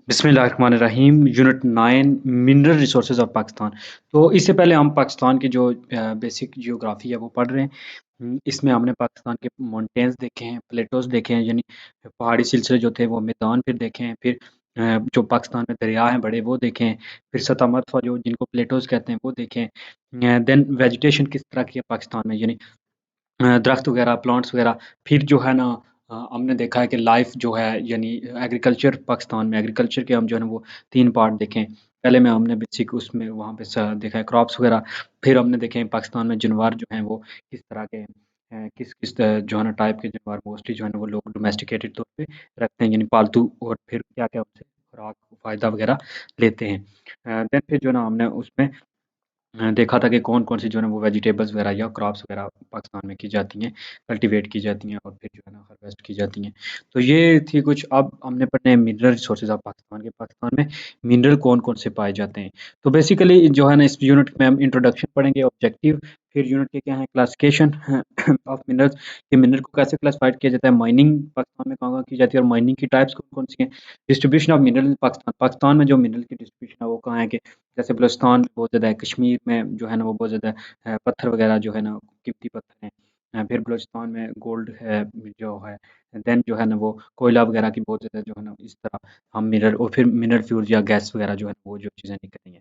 बिस्मिल्लाहिर्रहमानिर्रहीम unit 9 mineral resources of Pakistan. तो इससे पहले हम पाकिस्तान की जो बेसिक जियोग्राफी है वो पढ़ रहे हैं। इसमें हमने पाकिस्तान के माउंटेन्स देखे हैं, प्लेटोज देखे हैं, यानी पहाड़ी सिलसिले जो थे वो मैदान फिर देखे हैं। फिर जो पाकिस्तान में दरिया हैं बड़े वो देखे हैं। फिर सतह जो जिनको प्लेटोज कहते हैं वो देखे हैं। देन वेजिटेशन किस तरह की है पाकिस्तान में, यानी दरख्त वगैरह, प्लांट्स वगैरह। फिर जो है ना हमने देखा है कि लाइफ जो है, यानी एग्रीकल्चर, पाकिस्तान में एग्रीकल्चर के हम जो है ना वो 3 पार्ट देखे हैं। पहले में हमने बेसिक उसमें वहाँ पे देखा है क्रॉप्स वगैरह। फिर हमने देखे हैं पाकिस्तान में जानवर जो हैं वो किस तरह के हैं, किस किस जो है ना टाइप के जानवर मोस्टली जो है ना वो लोग डोमेस्टिकेटेड तौर पे रखते हैं, यानी पालतू। और फिर क्या क्या उनसे खुराक फ़ायदा वगैरह लेते हैं। देन फिर जो है ना हमने उसमें देखा था कि कौन-कौन सी जो है ना वो वेजिटेबल्स वगैरह या क्रॉप्स वगैरह पाकिस्तान में की जाती हैं, कल्टीवेट की जाती हैं और फिर जो है ना हार्वेस्ट की जाती हैं। तो ये थी कुछ। अब हमने पढ़ने हैं मिनरल रिसोर्सेज़ ऑफ पाकिस्तान के। पाकिस्तान में मिनरल कौन-कौन से पाए जाते हैं। तो बेसिकली जो है ना इस यूनिट में हम इंट्रोडक्शन पढ़ेंगे, ऑब्जेक्टिव, फिर यूनिट के क्या हैं, क्लासिफिकेशन ऑफ मिनरल्स, कि मिनरल को कैसे क्लासिफाइड किया जाता है, माइनिंग पाकिस्तान में कहाँ-कहाँ की जाती है और माइनिंग की टाइप्स कौन-कौन सी हैं, distribution of mineral in Pakistan. Pakistan में जो मिनरल की डिस्ट्रीब्यूशन है वो कहाँ है, कि जैसे बलूचिस्तान बहुत ज़्यादा है, कश्मीर में जो है ना वो बहुत ज़्यादा पत्थर वगैरह जो है ना कीमती पत्थर हैं। फिर बलूचिस्तान में गोल्ड है जो है। देन जो है ना वो कोयला वगैरह की बहुत ज़्यादा जो है ना इस तरह हम मिनरल, और फिर मिनरल फ्यूल्स या गैस वगैरह जो है वो जो चीज़ें निकल रही हैं।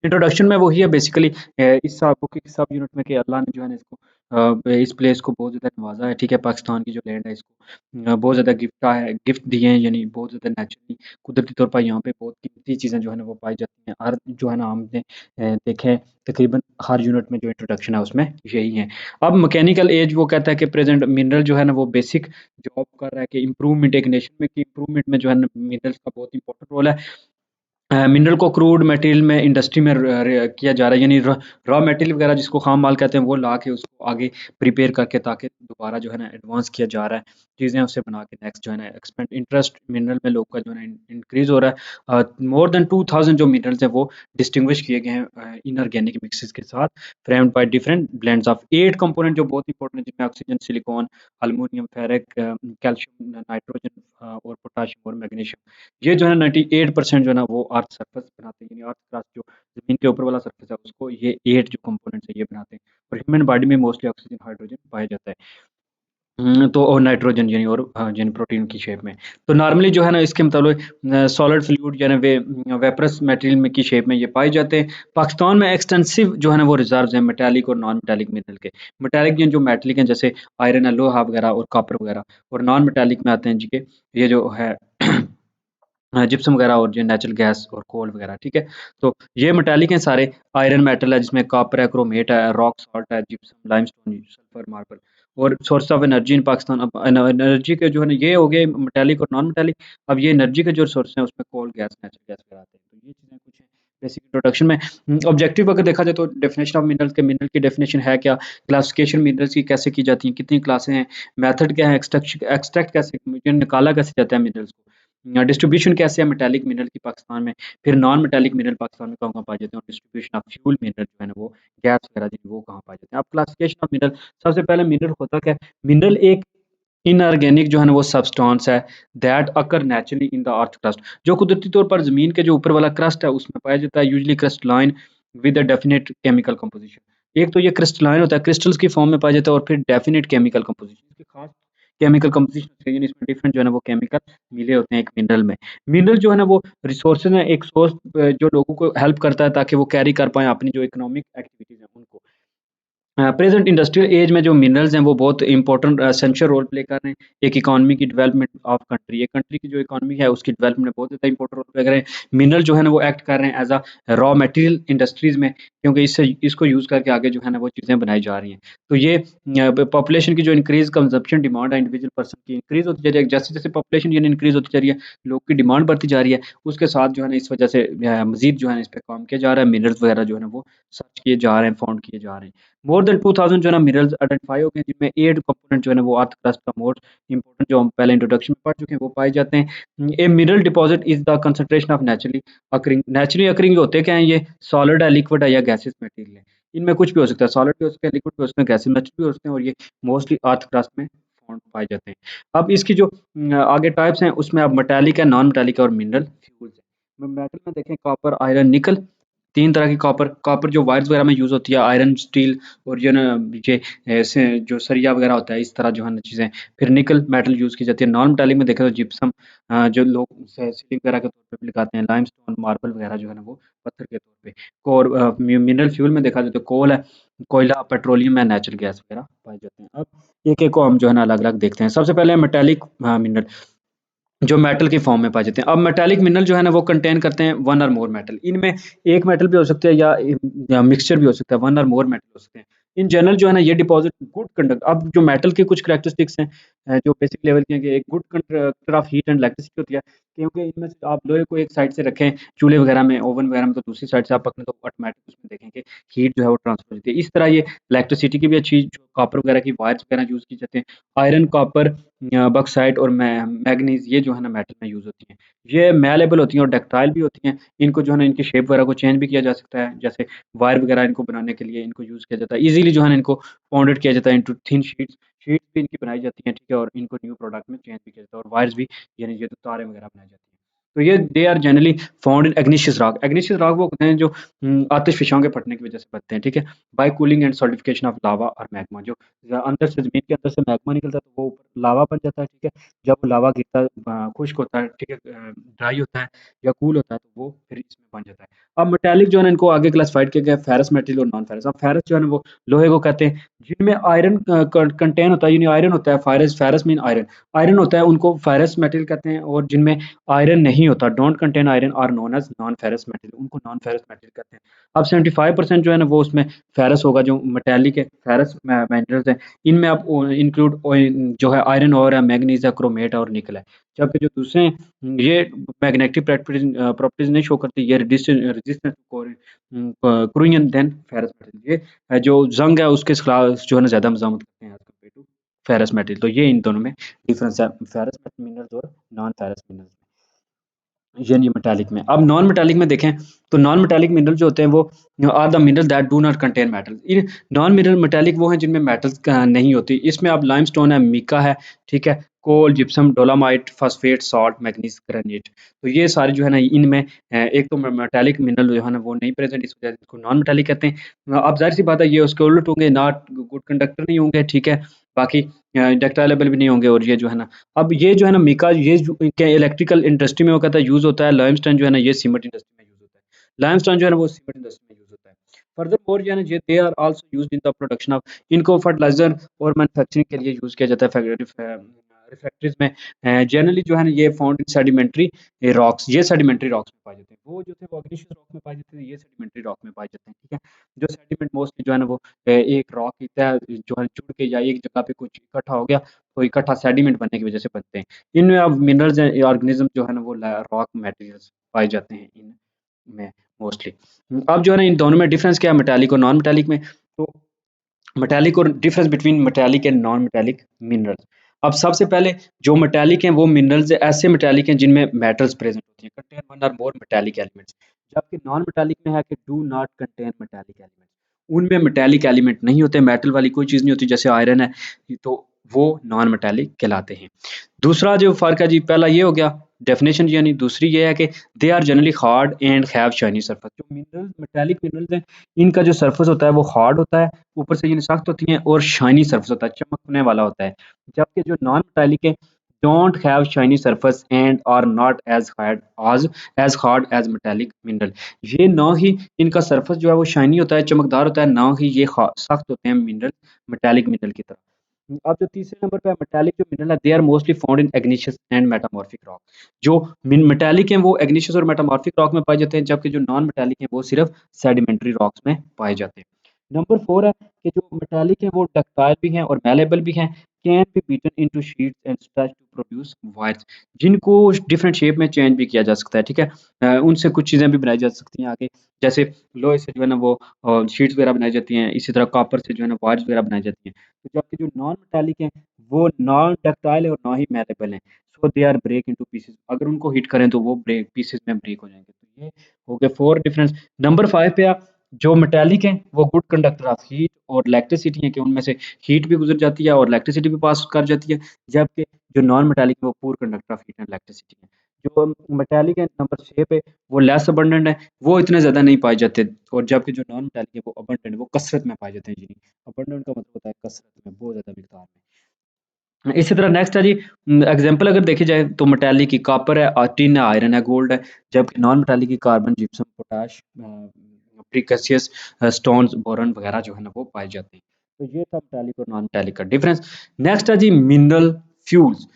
इंट्रोडक्शन में वही है बेसिकली। इस बुक के सब यूनिट में कि अल्लाह ने जो है ना इसको इस प्लेस को बहुत ज़्यादा नवाजा है, ठीक है। पाकिस्तान की जो लैंड है इसको बहुत ज़्यादा गिफ्ट दिए हैं, यानी बहुत ज़्यादा नेचुरली कुदरती तौर पर यहाँ पे बहुत कीमती चीज़ें जो है ना वो पाई जाती हैं। हर जो है ना हमने देखे हैं तकरीबन हर यूनिट में जो इंट्रोडक्शन है उसमें यही है। अब मैकेनिकल एज वो कहता है कि प्रेजेंट मिनरल जो है ना वो बेसिक जॉब कर रहा है, कि इम्प्रूवमेंट, एक नेशन में की इम्प्रूवमेंट में जो है ना मिनरल्स का बहुत इंपॉर्टेंट रोल है। मिनरल को क्रूड मटेरियल में इंडस्ट्री में किया जा रहा है, यानी रॉ मटेरियल वगैरह जिसको खाम माल कहते हैं वो ला के उसको आगे प्रिपेयर करके, ताकि दोबारा जो है ना एडवांस किया जा रहा है चीज़ें उससे बना के, नेक्स्ट जो है ना एक्सपेंड इंटरेस्ट मिनरल में लोग का जो है ना इंक्रीज हो रहा है। मोर देन 2000 जो मिनरल्स हैं वो डिस्टिंग्विश किए गए हैं इनऑर्गेनिक मिक्सेस के साथ, framed by different blends of 8 component जो बहुत इंपॉर्टेंट है, जिनमें oxygen, silicon, aluminium, ferric, calcium, nitrogen और पोटाशियम और मैग्नीशियम। ये जो है 98% जो है ना वो अर्थ सरफेस बनाते हैं, यानी अर्थ क्रस्ट जो ज़मीन के ऊपर वाला सरफेस है उसको ये 8 जो कंपोनेंट्स है ये बनाते हैं। और ह्यूमन बॉडी में मोस्टली ऑक्सीजन, हाइड्रोजन पाया जाता है। तो और नाइट्रोजन, यानी और यानी प्रोटीन की शेप में। तो नॉर्मली जो है ना इसके मुताबिक सॉलिड फ्लूइड यानी वेपरस मटेरियल में की शेप में ये पाए जाते हैं। पाकिस्तान में एक्सटेंसिव जो है ना वो रिजर्व्स हैं मेटालिक और नॉन मेटालिक मिनरल के। मेटालिक जो मेटालिक हैं जैसे आयरन है, लोहा वगैरह और कॉपर वगैरह, और नॉन मेटालिक में आते हैं जी के ये जो है जिप्सम वगैरह और जो नेचुरल गैस और कोल वगैरह, ठीक है। तो ये मेटालिक हैं सारे। आयरन मेटल है जिसमें कॉपर है, क्रोमेट है, रॉक सॉल्ट है, जिप्सम, लाइमस्टोन, सल्फर, मार्बल। और source of energy in Pakistan, अब एनर्जी के जो है ना ये हो गए मेटालिक और नॉन मेटालिक। अब ये एनर्जी के जो सोर्स हैं उसमें कोल, गैस, नेचुरल गैस वगैरह आते हैं। तो ये चीज़ें कुछ हैं बेसिक इंट्रोडक्शन में। ऑब्जेक्टिव अगर देखा जाए तो डेफिनेशन ऑफ मिनरल के, मिनरल की डेफिनेशन है क्या, क्लासिफिकेशन मिनरल्स की कैसे की जाती है, कितनी क्लासें हैं, मेथड क्या है, एक्सट्रैक्ट कैसे, निकाला कैसे जाता है मिनरल्स को, डिस्ट्रीब्यूशन कैसे है मेटालिक मिनरल की पाकिस्तान में, फिर नॉन मेटालिक मिनरल पाकिस्तान में कहाँ-कहाँ पाए जाते हैं, और डिस्ट्रीब्यूशन ऑफ फ्यूल मिनरल जो है ना वो गैस वगैरह जो है वो कहाँ पाए जाते हैं। अब क्लासिफिकेशन ऑफ मिनरल, सबसे पहले मिनरल होता क्या है? मिनरल एक इनऑर्गेनिक जो है ना वो सब्सटेंस है that occur naturally in the earth crust, जो कुदरती तौर पर ज़मीन के जो ऊपर वाला क्रस्ट है उसमें पाया जाता है, usually crystalline with a definite chemical composition. एक तो ये क्रिस्टलाइन होता है, क्रिस्टल्स की फॉर्म में पाया जाता है, और फिर डेफिनिट केमिकल कंपोज़िशन, इसकी खास केमिकल कंपोज़िशन होती है, यानी इसमें डिफरेंट जो है ना वो केमिकल मिले होते हैं एक मिनरल में। मिनरल जो है ना वो रिसोर्सेज़ हैं, एक सोर्स जो लोगों को हेल्प करता है ताकि वो कैरी कर पाएँ अपनी जो इकोनॉमिक एक्टिविटीज़ हैं उनको। प्रेज़ेंट इंडस्ट्रियल एज में जो मिनरल्स हैं वो बहुत इम्पोर्टेंट एसेंशियल रोल प्ले कर रहे हैं एक इकोनॉमी की डेवलपमेंट ऑफ कंट्री। एक कंट्री की जो इकोनॉमी है उसकी डेवलपमेंट में बहुत ज़्यादा इम्पोर्टेंट रोल प्ले कर रहे हैं। मिनरल जो है ना वो एक्ट कर रहे हैं as a raw material industries में, क्योंकि इससे इसको यूज़ करके आगे जो है ना वो चीज़ें बनाई जा रही हैं। तो ये पॉपुलेशन की जो इंक्रीज़ कंज़म्पशन डिमांड है इंडिविजुअल पर्सन की इंक्रीज़ होती जा रही है। जैसे-जैसे पॉपुलेशन यानी इंक्रीज़ होती जा रही है, लोग की डिमांड बढ़ती जा रही है, उसके साथ जो है ना इस वजह से मज़ीद जो है ना इस पे काम किया जा रहा है। मिनरल्स वगैरह जो है ना वो सर्च किए जा रहे हैं, फाउंड किए जा रहे हैं। मोर देन 2000 जो है ना मिनरल्स आइडेंटिफाई हो गए, जिनमें 8 कंपोनेंट जो है ना वो अर्थ क्रस्ट का मोस्ट इंपोर्टेंट, जो हम पहले इंट्रोडक्शन में पढ़ चुके हैं, वो पाए जाते हैं। A mineral deposit is the concentration of naturally occurring होते क्या हैं ये? सॉलिड है, लिक्विड है या गैसियस मटेरियल है। इनमें कुछ भी हो सकता है, सॉलिड भी हो सकता है, लिक्विड भी हो सकते हैं, गैसियस मटेरियल भी हो सकते हैं, और ये मोस्टली अर्थ क्रस्ट में फाउंड पाए जाते हैं। अब इसकी जो आगे टाइप्स हैं उसमें अब मेटालिक है, नॉन मेटालिक है और मिनरल फ्यूल्स हैं। मेटल में देखें कॉपर, आयरन, निकल, 3 तरह की कॉपर, कॉपर जो वायर्स वगैरह में यूज़ होती है, आयरन, स्टील और जो है ना ये ऐसे जो सरिया वगैरह होता है, इस तरह जो है ना चीज़ें। फिर निकल मेटल यूज़ की जाती है। नॉन मेटालिक में देखें तो जिप्सम, जो लोग सीलिंग वगैरह के तौर पे भी लगाते हैं, लाइमस्टोन, मार्बल वगैरह जो है ना वो पत्थर के तौर पे। और मिनरल फ्यूल में देखा जाए तो कोल है, कोयला, पेट्रोलियम या नेचुरल गैस वगैरह पाए जाते हैं। अब एक-एक को हम जो है ना अलग-अलग देखते हैं। सबसे पहले मेटालिक मिनरल जो मेटल की फॉर्म में पाए जाते हैं। अब मेटालिक मिनरल जो है ना वो कंटेन करते हैं वन और मोर मेटल। इनमें एक मेटल भी हो सकता है या मिक्सचर भी हो सकता है, वन और मोर मेटल हो सकते हैं। इन जनरल जो है ना ये डिपॉज़िट गुड कंडक्ट। अब जो मेटल के कुछ कैरेक्टरिस्टिक्स हैं जो बेसिक लेवल के हैं कि एक good conductor of heat and electricity होती है, क्योंकि इनमें से आप लोहे को एक साइड से रखें चूल्हे वगैरह में, ओवन वगैरह में, तो दूसरी साइड से आप पकड़ें तो ऑटोमेटिक उसमें देखें कि हीट जो है वो ट्रांसफर होती है। इस तरह ये इलेक्ट्रिसिटी की भी अच्छी जो कॉपर वगैरह की वायर्स वगैरह यूज़ की जाती हैं। आयरन, कॉपर, बॉक्साइट और मैंगनीज़ ये जो है ना मेटल में यूज़ होती हैं। ये मैलेबल होती हैं और डक्टाइल भी होती हैं। इनको जो है ना इनकी शेप वगैरह को चेंज भी किया जा सकता है। जैसे वायर वगैरह इनको बनाने के लिए इनको यूज़ किया जाता है। ईज़िली जो है ना इनको पाउंडेड किया जाता है इंटू थिन शीट्स। शीट्स भी इनकी बनाई जाती हैं, ठीक है? और इनको न्यू प्रोडक्ट में चेंज भी किया जाता है और वायर्स भी यानी ये तो तारें वगैरह बनाई जाती हैं। तो ये they are generally found in igneous rock. Igneous rock वो होते हैं जो आतिशफ़िशाओं के फटने की वज़ह से बनते हैं, ठीक है? By cooling and solidification of lava और मैग्मा, जो अंदर से ज़मीन के अंदर से मैग्मा निकलता है तो वो ऊपर लावा बन जाता है, ठीक है? जब वो लावा गिरता है खुश्क होता है, ठीक है? ड्राई होता है या कूल होता है तो वो फिर इसमें बन जाता है। अब मेटालिक जो है ना इनको आगे क्लासिफ़ाइड किया गया है फेरस मेटल और नॉन फेरस। अब फेरस जो है ना वो लोहे को कहते हैं जिनमें आयरन कंटेन होता है, यानी आयरन होता है। Ferrous ferrous mean iron, iron होता है उनको फेरस मेटल कहते हैं, और जिनमें आयरन नहीं होता, don't contain iron, are known as non ferrous metal, उनको नॉन फेरस मेटल कहते हैं। अब 75% जो है ना वो उसमें फेरस होगा, जो मेटालिक है, फेरस मिनरल्स हैं। इनमें आप इंक्लूड जो है आयरन ओर है, मैंगनीज़ है, क्रोमेट और निकल है। जबकि जो दूसरे हैं ये मैग्नेटिक प्रॉपर्टीज नहीं शो करती, ये रेजिस्टेंस क्रूइयन देन फेरस मेटल। ये जो जंग है उसके खिलाफ जो है ना ज़्यादा मज़ामत करते हैं as compare to ferrous metal. तो ये इन दोनों में डिफरेंस है, फेरस मिनरल्स और नॉन फेरस मिनरल्स में, यानी मेटालिक में। अब नॉन मेटालिक में देखें तो नॉन मेटालिक मिनरल जो होते हैं वो are the mineral that do not contain metal. इन नॉन मिनरल मेटालिक वो हैं जिनमें मेटल्स नहीं होती। इसमें अब लाइमस्टोन है, मिका है, ठीक है? Coal, gypsum, dolomite, phosphate, salt, manganese, granite. तो ये सारे जो है ना इनमें एक तो मेटालिक मिनरल जो है ना वो नहीं प्रेजेंट, इस वजह से इसको नॉन मेटालिक कहते हैं। अब जाहिर सी बात है ये उसके उल्ट होंगे, नॉट गुड कंडक्टर नहीं होंगे, ठीक है? बाकी डक्टाइलेबल भी नहीं होंगे, और ये जो है ना अब ये जो है ना मिका, ये जो क्या इलेक्ट्रिकल इंडस्ट्री में वो कहता है यूज़ होता है। लाइमस्टोन जो है ना ये सीमेंट इंडस्ट्री में यूज़ होता है। लाइमस्टोन जो है ना वो सीमेंट इंडस्ट्री में यूज़ होता है। फर्दरमोर जो है ना ये they are also used in the production of, इनको फर्टिलाइज़र और मैन्युफैक्चरिंग के लिए यूज़ किया जाता है रिफैक्टरीज़ में। जनरली जो है ना ये फाउंड इन सेडिमेंट्री रॉक्स, ये सेडिमेंट्री रॉक्स में पाए जाते हैं। वो जो थे वो igneous रॉक में पाए जाते थे, ये सेडिमेंट्री रॉक में पाए जाते हैं, ठीक है? जो सेडिमेंट मोस्टली जो है ना वो एक रॉक की तह जो है जुड़ के या एक जगह पे कुछ इकट्ठा हो गया, तो इकट्ठा सेडिमेंट बनने की वजह से बनते हैं। इनमें अब मिनरल्स हैं, ऑर्गेनिज्म जो है ना वो रॉक मटेरियल्स पाए जाते हैं इनमें मोस्टली। अब जो है ना इन दोनों में डिफरेंस क्या है मेटालिक और नॉन मेटालिक में? तो मेटालिक और difference between metallic and non metallic minerals. अब सबसे पहले जो मेटालिक हैं वो मिनरल्स ऐसे मेटालिक हैं जिनमें मेटल्स प्रेजेंट होती हैं, कंटेन वन और मोर मेटालिक एलिमेंट्स। जबकि नॉन मेटालिक में है कि do not contain metallic elements, उनमें मेटालिक एलिमेंट नहीं होते, मेटल वाली कोई चीज़ नहीं होती, जैसे आयरन है, तो वो नॉन मेटालिक कहलाते हैं। दूसरा जो फ़र्क है जी, पहला ये हो गया डेफिनेशन, यानी दूसरी ये है कि they are generally hard and have shiny surface. जो मिनरल्स मेटालिक मिनरल्स हैं इनका जो सरफेस होता है वो हार्ड होता है, ऊपर से ये सख्त होती हैं, और शाइनी सरफेस होता है, चमकने वाला होता है। जबकि जो नॉन मेटालिक है don't have shiny surface and are not as hard as metallic mineral. ये ना ही इनका सरफेस जो है वो शाइनी होता है, चमकदार होता है, ना ही ये सख्त होते हैं मिनरल मेटालिक मिनरल की तरह। अब जो तीसरे नंबर पे मेटालिक जो मिनरल है they are mostly found in igneous and metamorphic rock. जो मेटालिक हैं वो इग्निशियस और मेटामॉर्फिक रॉक में पाए जाते हैं, जबकि जो नॉन मेटालिक हैं वो सिर्फ सेडिमेंट्री रॉक्स में पाए जाते हैं। नंबर 4 है कि जो मेटालिक हैं वो डक्टाइल भी हैं और मैलेबल भी हैं, can be beaten into sheets and stretch to produce wires, जिनको डिफरेंट शेप में चेंज भी किया जा सकता है, ठीक है? उनसे कुछ चीज़ें भी बनाई जा सकती हैं आगे, जैसे लोहे से जो है ना वो शीट्स वगैरह बनाई जाती हैं, इसी तरह कॉपर से जो है ना वायर्स वगैरह बनाई जाती हैं। तो जबकि जो नॉन मेटालिक हैं वो नॉन डक्टाइल है और ना ही मैलेबल हैं, so they are break into pieces. अगर उनको हिट करें तो वो ब्रेक पीसेस में ब्रेक हो जाएँगे। तो ये हो गए 4 डिफरेंस। नंबर 5 पे आप जो मेटालिक हैं वो गुड कंडक्टर ऑफ हीट और इलेक्ट्रिसिटी हैं, कि उनमें से हीट भी गुज़र जाती है और इलेक्ट्रिसिटी भी पास कर जाती है, जबकि जो नॉन मेटालिक है वो poor conductor of heat and electricity है। जो मेटालिक है नंबर 6 पे, वो लेस अबंडेंट है, वो इतने ज़्यादा नहीं पाए जाते, और जबकि जो नॉन मेटालिक है वो अबंडेंट, वो कसरत में पाए जाते हैं जी। अबंडेंट का मतलब होता है कसरत में, बहुत ज़्यादा मिकदार में। इसी तरह नेक्स्ट है जी, एग्जांपल अगर देखी जाए तो मेटालिक की कॉपर है, टिन है, आयरन है, गोल्ड है, जबकि नॉन मेटालिक की carbon, gypsum, potash, precious stones, boron वगैरह जो है ना वो पाए जाते हैं। तो ये था मेटालिक और नॉन मेटालिक का डिफरेंस। नेक्स्ट है जी मिनरल फ्यूल्स।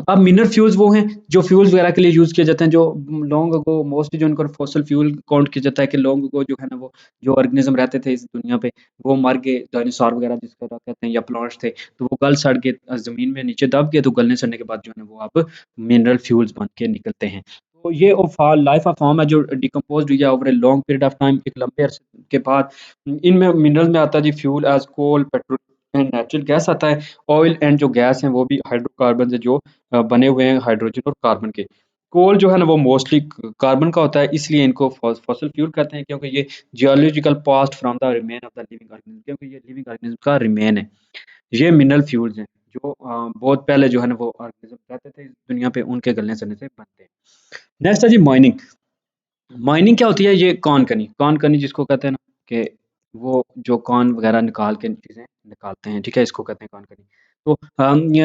अब मिनरल फ्यूल्स वो हैं जो फ्यूल्स वगैरह के लिए यूज़ किए जाते हैं, जो लॉन्ग अगो मोस्टली जो इनको फॉसिल फ्यूल काउंट किया जाता है कि लॉन्ग अगो जो है ना वो जो ऑर्गेनिज्म रहते थे इस दुनिया पे, वो मर गए, डायनासोर वगैरह जिसको कहते हैं, या प्लांट्स थे, तो वो गल सड़ के ज़मीन में नीचे दब गए, तो गलने सड़ने के बाद जो है ना वो अब मिनरल फ्यूल्स बन के निकलते हैं। तो ये लाइफ ऑफ फॉर्म है जो डिकम्पोज हुई है over a long period of time, एक लंबे अरसे के बाद। इनमें मिनरल में आता है जी fuel as coal, petrol and natural gas आता है। ऑयल एंड जो गैस हैं वो भी हाइड्रोकार्बन से जो बने हुए हैं हाइड्रोजन और कार्बन के। कोल जो है ना वो मोस्टली कार्बन का होता है, इसलिए इनको फॉसिल फ्यूल कहते हैं, क्योंकि ये geological past from the remain of the living organism, क्योंकि ये लिविंग ऑर्गेनिज्म का रिमेन है। ये मिनरल फ्यूल्स हैं जो बहुत पहले जो है ना वो ऑर्गेनिज्म रहते थे इस दुनिया पे, उनके गलने सड़ने से बनते हैं। नेक्स्ट है जी माइनिंग। माइनिंग क्या होती है? ये कॉन कनी जिसको कहते हैं ना, कि वो जो कॉन वगैरह निकाल के चीज़ें निकालते हैं, ठीक है? इसको कहते हैं कॉन कनी। तो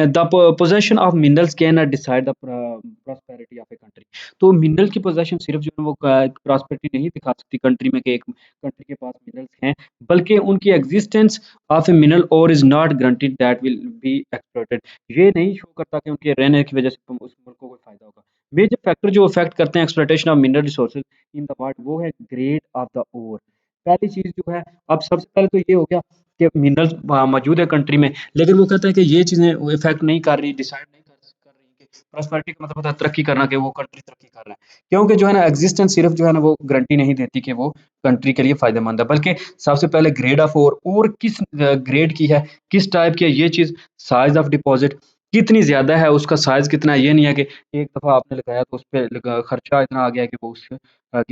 the possession of minerals can decide the prosperity of a country. तो मिनरल की पोजेशन सिर्फ जो है वो प्रॉस्पेरिटी नहीं दिखा सकती कंट्री में, कि एक कंट्री के पास मिनरल्स हैं, बल्कि उनकी एग्जिस्टेंस ऑफ ए मिनरल और is not guaranteed that will be exploited. ये नहीं शो करता कि उनके रहने की वजह से उस मुल्क को कोई फायदा होगा। मेजर फैक्टर जो अफेक्ट करते हैं exploitation of mineral resources in the world, वो है ग्रेड ऑफ द ओर। पहली चीज़ जो है, अब सबसे पहले तो ये हो गया कि मिनरल्स मौजूद है कंट्री में, लेकिन वो कहता है कि ये चीज़ें इफेक्ट नहीं कर रही, डिसाइड नहीं कर रही कि प्रॉस्पेरिटी का मतलब होता है तरक्की करना, कि वो कंट्री तरक्की कर रहा है, क्योंकि जो है ना एग्जिस्टेंस सिर्फ जो है ना वो गारंटी नहीं देती कि वो कंट्री के लिए फायदेमंद है, बल्कि सबसे पहले ग्रेड ऑफ और किस ग्रेड की है, किस टाइप की है, ये चीज़, साइज ऑफ डिपॉजिट कितनी ज़्यादा है, उसका साइज़ कितना है, ये नहीं है कि एक दफ़ा आपने लगाया तो उसपे खर्चा इतना आ गया कि वो उसकी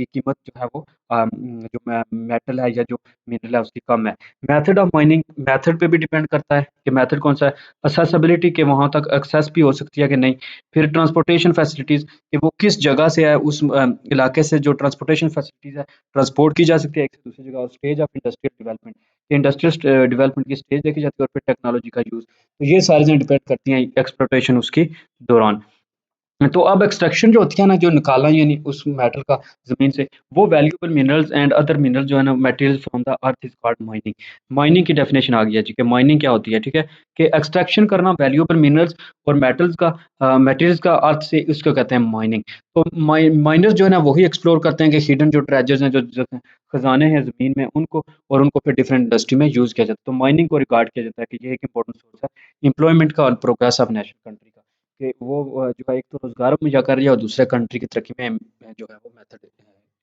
कीमत जो है वो जो मेटल है या जो मिनरल है उसकी कम है। मेथड ऑफ माइनिंग, मेथड पे भी डिपेंड करता है कि मेथड कौन सा है। असेसिबिलिटी, के वहाँ तक एक्सेस भी हो सकती है कि नहीं। फिर ट्रांसपोर्टेशन फैसिलिटीज़, कि वो किस जगह से है, उस इलाके से जो ट्रांसपोर्टेशन फैसिलिटीज़ है, ट्रांसपोर्ट की जा सकती है एक से दूसरी जगह। और stage of industrial development, industrial development की स्टेज देखी जाती है, और फिर टेक्नोलॉजी का यूज़। तो ये सारी चीज़ें डिपेंड करती हैं एक्सप्लोइटेशन उसकी दौरान। तो अब एक्सट्रैक्शन जो होती है ना, जो निकाला यानी उस मेटल का ज़मीन से, वो valuable minerals and other mineral जो है ना, materials from the earth is called mining. Mining की डेफिनेशन आ गई है जी, कि माइनिंग क्या होती है, ठीक है? कि एक्सट्रैक्शन करना वैल्यूएबल मिनरल्स और मेटल्स का मटेरियल्स का अर्थ से, इसको कहते हैं माइनिंग। तो माइनर्स जो है ना वही एक्सप्लोर करते हैं कि हिडन जो ट्रेजर्स हैं, जो खजाने हैं ज़मीन में, उनको, और उनको फिर डिफरेंट इंडस्ट्री में यूज़ किया जाता है। तो माइनिंग को रिगार्ड किया जाता है कि ये एक इंपॉर्टेंट सोर्स है एम्प्लॉयमेंट का और प्रोग्रेस ऑफ नेशनल कंट्री का, कि वो जो है एक तो रोज़गार मुहैया कर रही है, और दूसरे कंट्री की तरक्की में जो है वो मेथड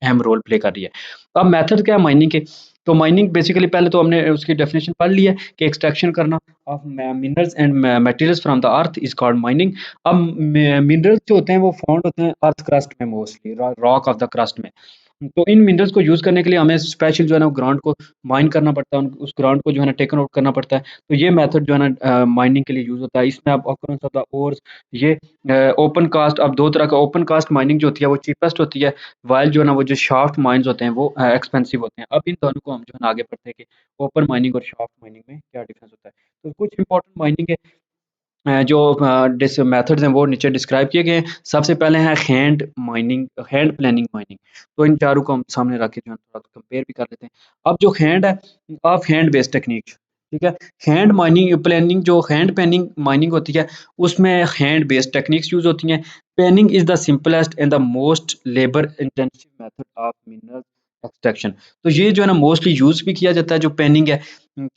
अहम रोल प्ले कर रही है। अब मेथड क्या है माइनिंग के? तो माइनिंग बेसिकली पहले तो हमने उसकी डेफिनेशन पढ़ ली है कि एक्सट्रैक्शन करना of minerals and materials from the earth is called mining. अब मिनरल्स जो होते हैं वो फाउंड होते हैं अर्थ क्रस्ट में, mostly rock of the crust में। तो इन मिनरल्स को यूज़ करने के लिए हमें स्पेशल जो है ना ग्राउंड को माइन करना पड़ता है, उस ग्राउंड को जो है ना टेकन आउट करना पड़ता है। तो ये मेथड जो है ना माइनिंग के लिए यूज़ होता है। इसमें आप ऑकरेंस ऑफ द ओर्स, ये ओपन कास्ट, अब 2 तरह का ओपन कास्ट माइनिंग जो होती है वो चीपेस्ट होती है, व्हाइल जो है ना वो जो शाफ्ट माइन्स होते हैं वो एक्सपेंसिव होते हैं। अब इन दोनों को हम जो है ना आगे बढ़ते हैं कि ओपन माइनिंग और शाफ्ट माइनिंग में क्या डिफरेंस होता है। तो कुछ इंपॉर्टेंट माइनिंग के जो डिस मेथड्स हैं वो नीचे डिस्क्राइब किए गए हैं। सबसे पहले है hand mining, hand planning mining. तो इन चारों को हम सामने रख के जो है थोड़ा कंपेयर भी कर लेते हैं। अब जो हैंड है, ऑफ हैंड बेस्ड टेक्निक, ठीक है? हैंड माइनिंग प्लानिंग, जो हैंड पेनिंग माइनिंग होती है, उसमें हैंड बेस्ड टेक्निक्स यूज़ होती हैं। Panning is the simplest and the most labour intensive method of mineral extraction. तो ये जो है ना मोस्टली यूज़ भी किया जाता है जो पेनिंग है,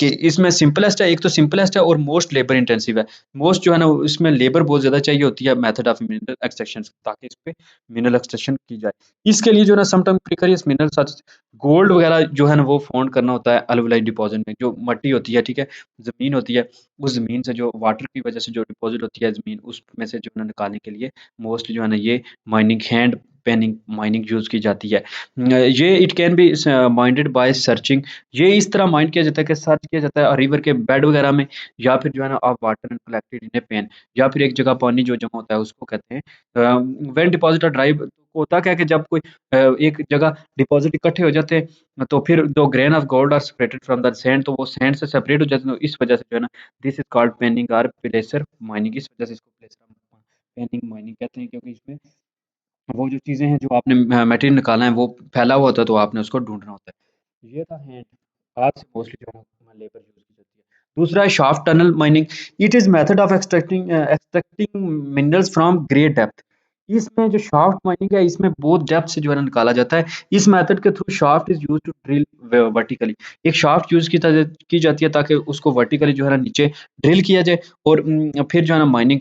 कि इसमें सिंपलेस्ट है, एक तो सिंपलेस्ट है और मोस्ट लेबर इंटेंसिव है। मोस्ट जो है ना इसमें लेबर बहुत ज़्यादा चाहिए होती है मेथड ऑफ मिनरल एक्सट्रैक्शन, ताकि इस पे मिनरल एक्सट्रैक्शन की जाए। इसके लिए जो है ना सम टाइम प्रिकरियस मिनरल सच गोल्ड वगैरह जो है ना वो फाउंड करना होता है अलवलाइज डिपॉज़िट में। जो मट्टी होती है, ठीक है? ज़मीन होती है, उस ज़मीन से जो वाटर की वज़ह से जो डिपॉज़िट होती है ज़मीन, उसमें से जो है ना निकालने के लिए मोस्टली जो है ना ये mining, hand panning mining use की जाती है। ये it can be minded by searching. ये इस तरह माइंड किया जाता है कि सर्च किया जाता है रिवर के बेड वगैरह में, या फिर जो है ना आप water and collected in a pan, या फिर एक जगह पानी जो जमा होता है उसको कहते हैं। व्हेन डिपॉजिट आर ड्राइव, होता क्या है कि जब कोई एक जगह डिपॉजिट इकट्ठे हो जाते हैं तो फिर दो grain of gold are separated from the sand, तो वो सैंड से सेपरेट हो जाते हैं, तो इस वजह से जो है ना दिस इज कॉल्ड पेनिंग और प्लेसर माइनिंग। इस वजह से इसको प्लेसर पेनिंग माइनिंग कहते हैं, क्योंकि इसमें वो जो चीज़ें हैं जो आपने मटेरियल निकाला है वो फैला हुआ होता है, तो आपने उसको ढूँढना होता है। ये था हैंड, हाथ से मोस्टली जो है लेबर यूज़ की जाती है। दूसरा है shaft tunnel mining. It is method of extracting minerals from great depth. इसमें जो शाफ्ट माइनिंग है इसमें बहुत डेप्थ से जो है ना निकाला जाता है। इस मेथड के through shaft is used to drill vertically. एक शाफ्ट यूज़ की जाती है ताकि उसको वर्टिकली जो है ना नीचे ड्रिल किया जाए, और फिर जो है ना माइनिंग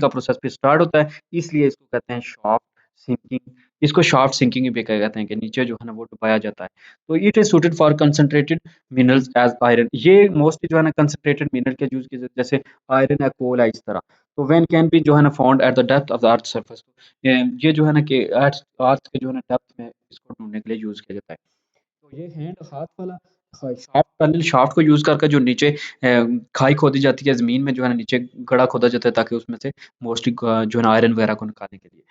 का प्रोसेस फिर स्टार्ट होता है। इसलिए इसको कहते हैं शाफ्ट सिंकिंग। इसको शाफ्ट सिंकिंग भी कहा जाता है कि नीचे जो है ना वो डुबाया जाता है। तो it is suited for concentrated minerals as iron. ये मोस्टली जो है ना कंसंट्रेटेड मिनरल के यूज़ किए जाते हैं, जैसे आयरन है, कोल है, इस तरह। तो व्हेन कैन बी जो है ना found at the depth of the earth surface. ये जो है ना कि अर्थ अर्थ के जो है ना डेप्थ में इसको ढूंढने के लिए यूज़ किया जाता है। तो ये हैंड हाथ वाला शाफ्ट टनल शाफ्ट को यूज़ करके जो नीचे खाई खोदी जाती है ज़मीन में, जो है ना नीचे गड्ढा खोदा जाता है ताकि उसमें से मोस्टली जो है ना आयरन वगैरह को निकालने के लिए।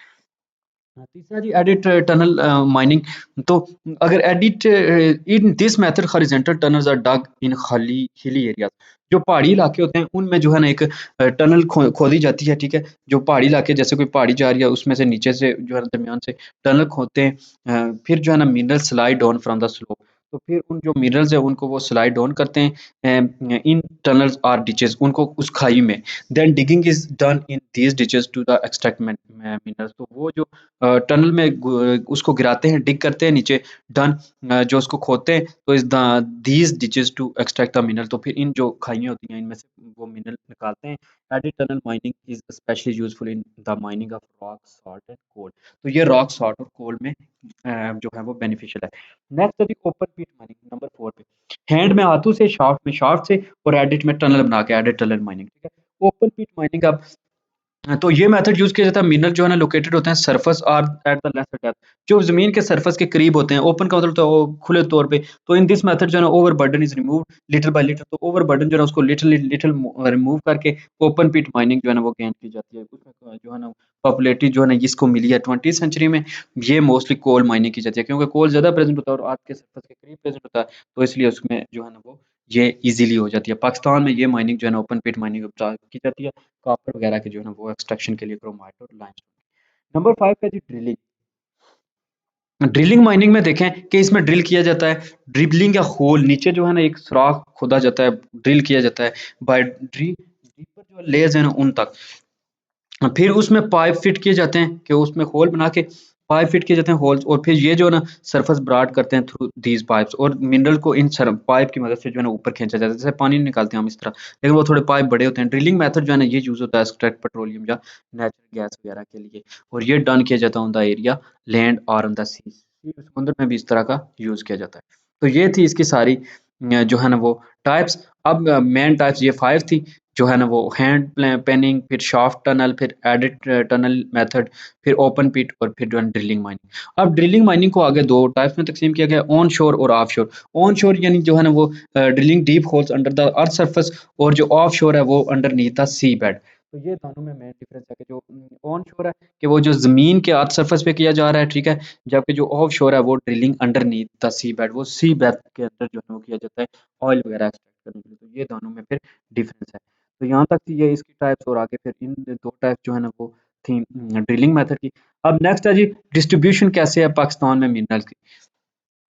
हाँ, तीसरा जी एडिट टनल माइनिंग। तो अगर adit in this method horizontal tunnels are dug in खाली हिली एरियाज। जो पहाड़ी इलाके होते हैं उनमें जो है ना एक टनल खोदी जाती है, ठीक है। जो पहाड़ी इलाके, जैसे कोई पहाड़ी जा रही है, उसमें से नीचे से जो है ना दरमियान से टनल खोदते हैं। फिर जो है ना mineral slide down from the slope. तो फिर उन जो मिनरल्स है उनको वो स्लाइड डाउन करते हैं इन टनल्स आर डिचेस, उनको उस खाई में। Then digging is done in these ditches to the extract minerals. तो वो जो टनल में उसको गिराते हैं, डिग करते हैं नीचे, डन। जो उसको खोदते हैं, तो इस these ditches to extract the mineral. तो फिर इन जो खाइयाँ होती हैं इनमें से वो मिनरल निकालते हैं। Adit tunnel mining is specially useful in the mining of rock salt and coal. तो ये रॉक सॉल्ट और कोल में जो है वो बेनिफिशियल है। नेक्स्ट है ओपन पिट माइनिंग, नंबर 4 पे। हैंड में हाथों से, शाफ्ट से, और एडिट में टनल बना के एडिड टनल माइनिंग, ठीक है। ओपन पिट माइनिंग आप तो ये मेथड यूज़ किया जाता है। मिनरल जो है ना लोकेटेड होते हैं सरफेस और एट द लेसर डेप्थ। जो ज़मीन के सरफेस के करीब होते हैं, ओपन का मतलब तो खुले तौर पे। तो इन दिस मेथड जो है ना overburden is removed little bye little. तो ओवरबर्डन जो है ना उसको लिटिल लिटिल रिमूव करके ओपन पिट माइनिंग जो है ना वो गेन की जाती है। उसमें जो है ना पॉपुलैरिटी जो है ना इसको मिली है 20th सेंचुरी में। ये मोस्टली कोल माइनिंग की जाती है, क्योंकि कोल ज़्यादा प्रेज़ेंट होता है और अर्थ के सरफेस के करीब प्रेज़ेंट होता है। तो इसलिए उसमें जो है ना वो ये ईज़िली हो जाती है। पाकिस्तान में ये माइनिंग जो है ना ओपन पिट माइनिंग की जाती है। कॉपर वगैरह के जो है ना वो एक्सट्रैक्शन के लिए क्रोमाइट और लाइमस्टोन। नंबर 5 पे जी ड्रिलिंग। ड्रिलिंग माइनिंग में देखें कि इसमें ड्रिल किया जाता है। ड्रिबलिंग या होल, नीचे जो है ना एक सुराख खोदा जाता है, ड्रिल किया जाता है बाय डीपर जो लेयर्स हैं ना उन तक। फिर उसमें पाइप फिट किए जाते हैं कि उसमें होल बना के पाइप फिट किए जाते हैं होल्स, और फिर ये जो है ना सरफेस ब्रॉड करते हैं थ्रू दीज पाइप्स, और मिनरल को इन पाइप की मदद से जो है ना ऊपर खींचा जाता है, जैसे पानी निकालते हैं हम इस तरह, लेकिन वो थोड़े पाइप बड़े होते हैं। ड्रिलिंग मेथड जो है ना ये यूज़ होता है एक्सट्रैक्ट पेट्रोलियम या नेचुरल गैस वगैरह के लिए, और ये डन किया जाता है ऑन द एरिया लैंड और ऑन द सी। समुद्र में भी इस तरह का यूज़ किया जाता है। तो ये थी इसकी सारी जो है ना वो टाइप्स। अब मेन टाइप्स ये 5 थी, जो है ना वो हैंड पेनिंग, फिर शाफ्ट टनल, फिर एडिट टनल मेथड, फिर ओपन पिट, और फिर जो है ड्रिलिंग माइनिंग। अब ड्रिलिंग माइनिंग को आगे 2 टाइप्स में तकसीम किया गया, ऑन शोर और ऑफ शोर। ऑन शोर यानी जो है ना वो drilling deep holes under the earth surface, और जो ऑफ शोर है वो अंडरनीथ द सी बेड। तो ये दोनों में मेन डिफरेंस है कि जो ऑन शोर है कि वो जो ज़मीन के अर्थ सरफेस पे किया जा रहा है, ठीक है, जबकि जो ऑफ शोर है वो drilling underneath the sea bed, वो सी बेड के अंदर जो है वो किया जाता है ऑयल वगैरह एक्सट्रैक्ट करने के लिए। तो ये दोनों में फिर डिफरेंस है। तो यहाँ तक थी ये इसकी टाइप्स, और आगे फिर इन 2 टाइप्स जो है ना वो थी ड्रिलिंग मेथड की। अब नेक्स्ट है जी डिस्ट्रीब्यूशन कैसे है पाकिस्तान में मिनरल्स की।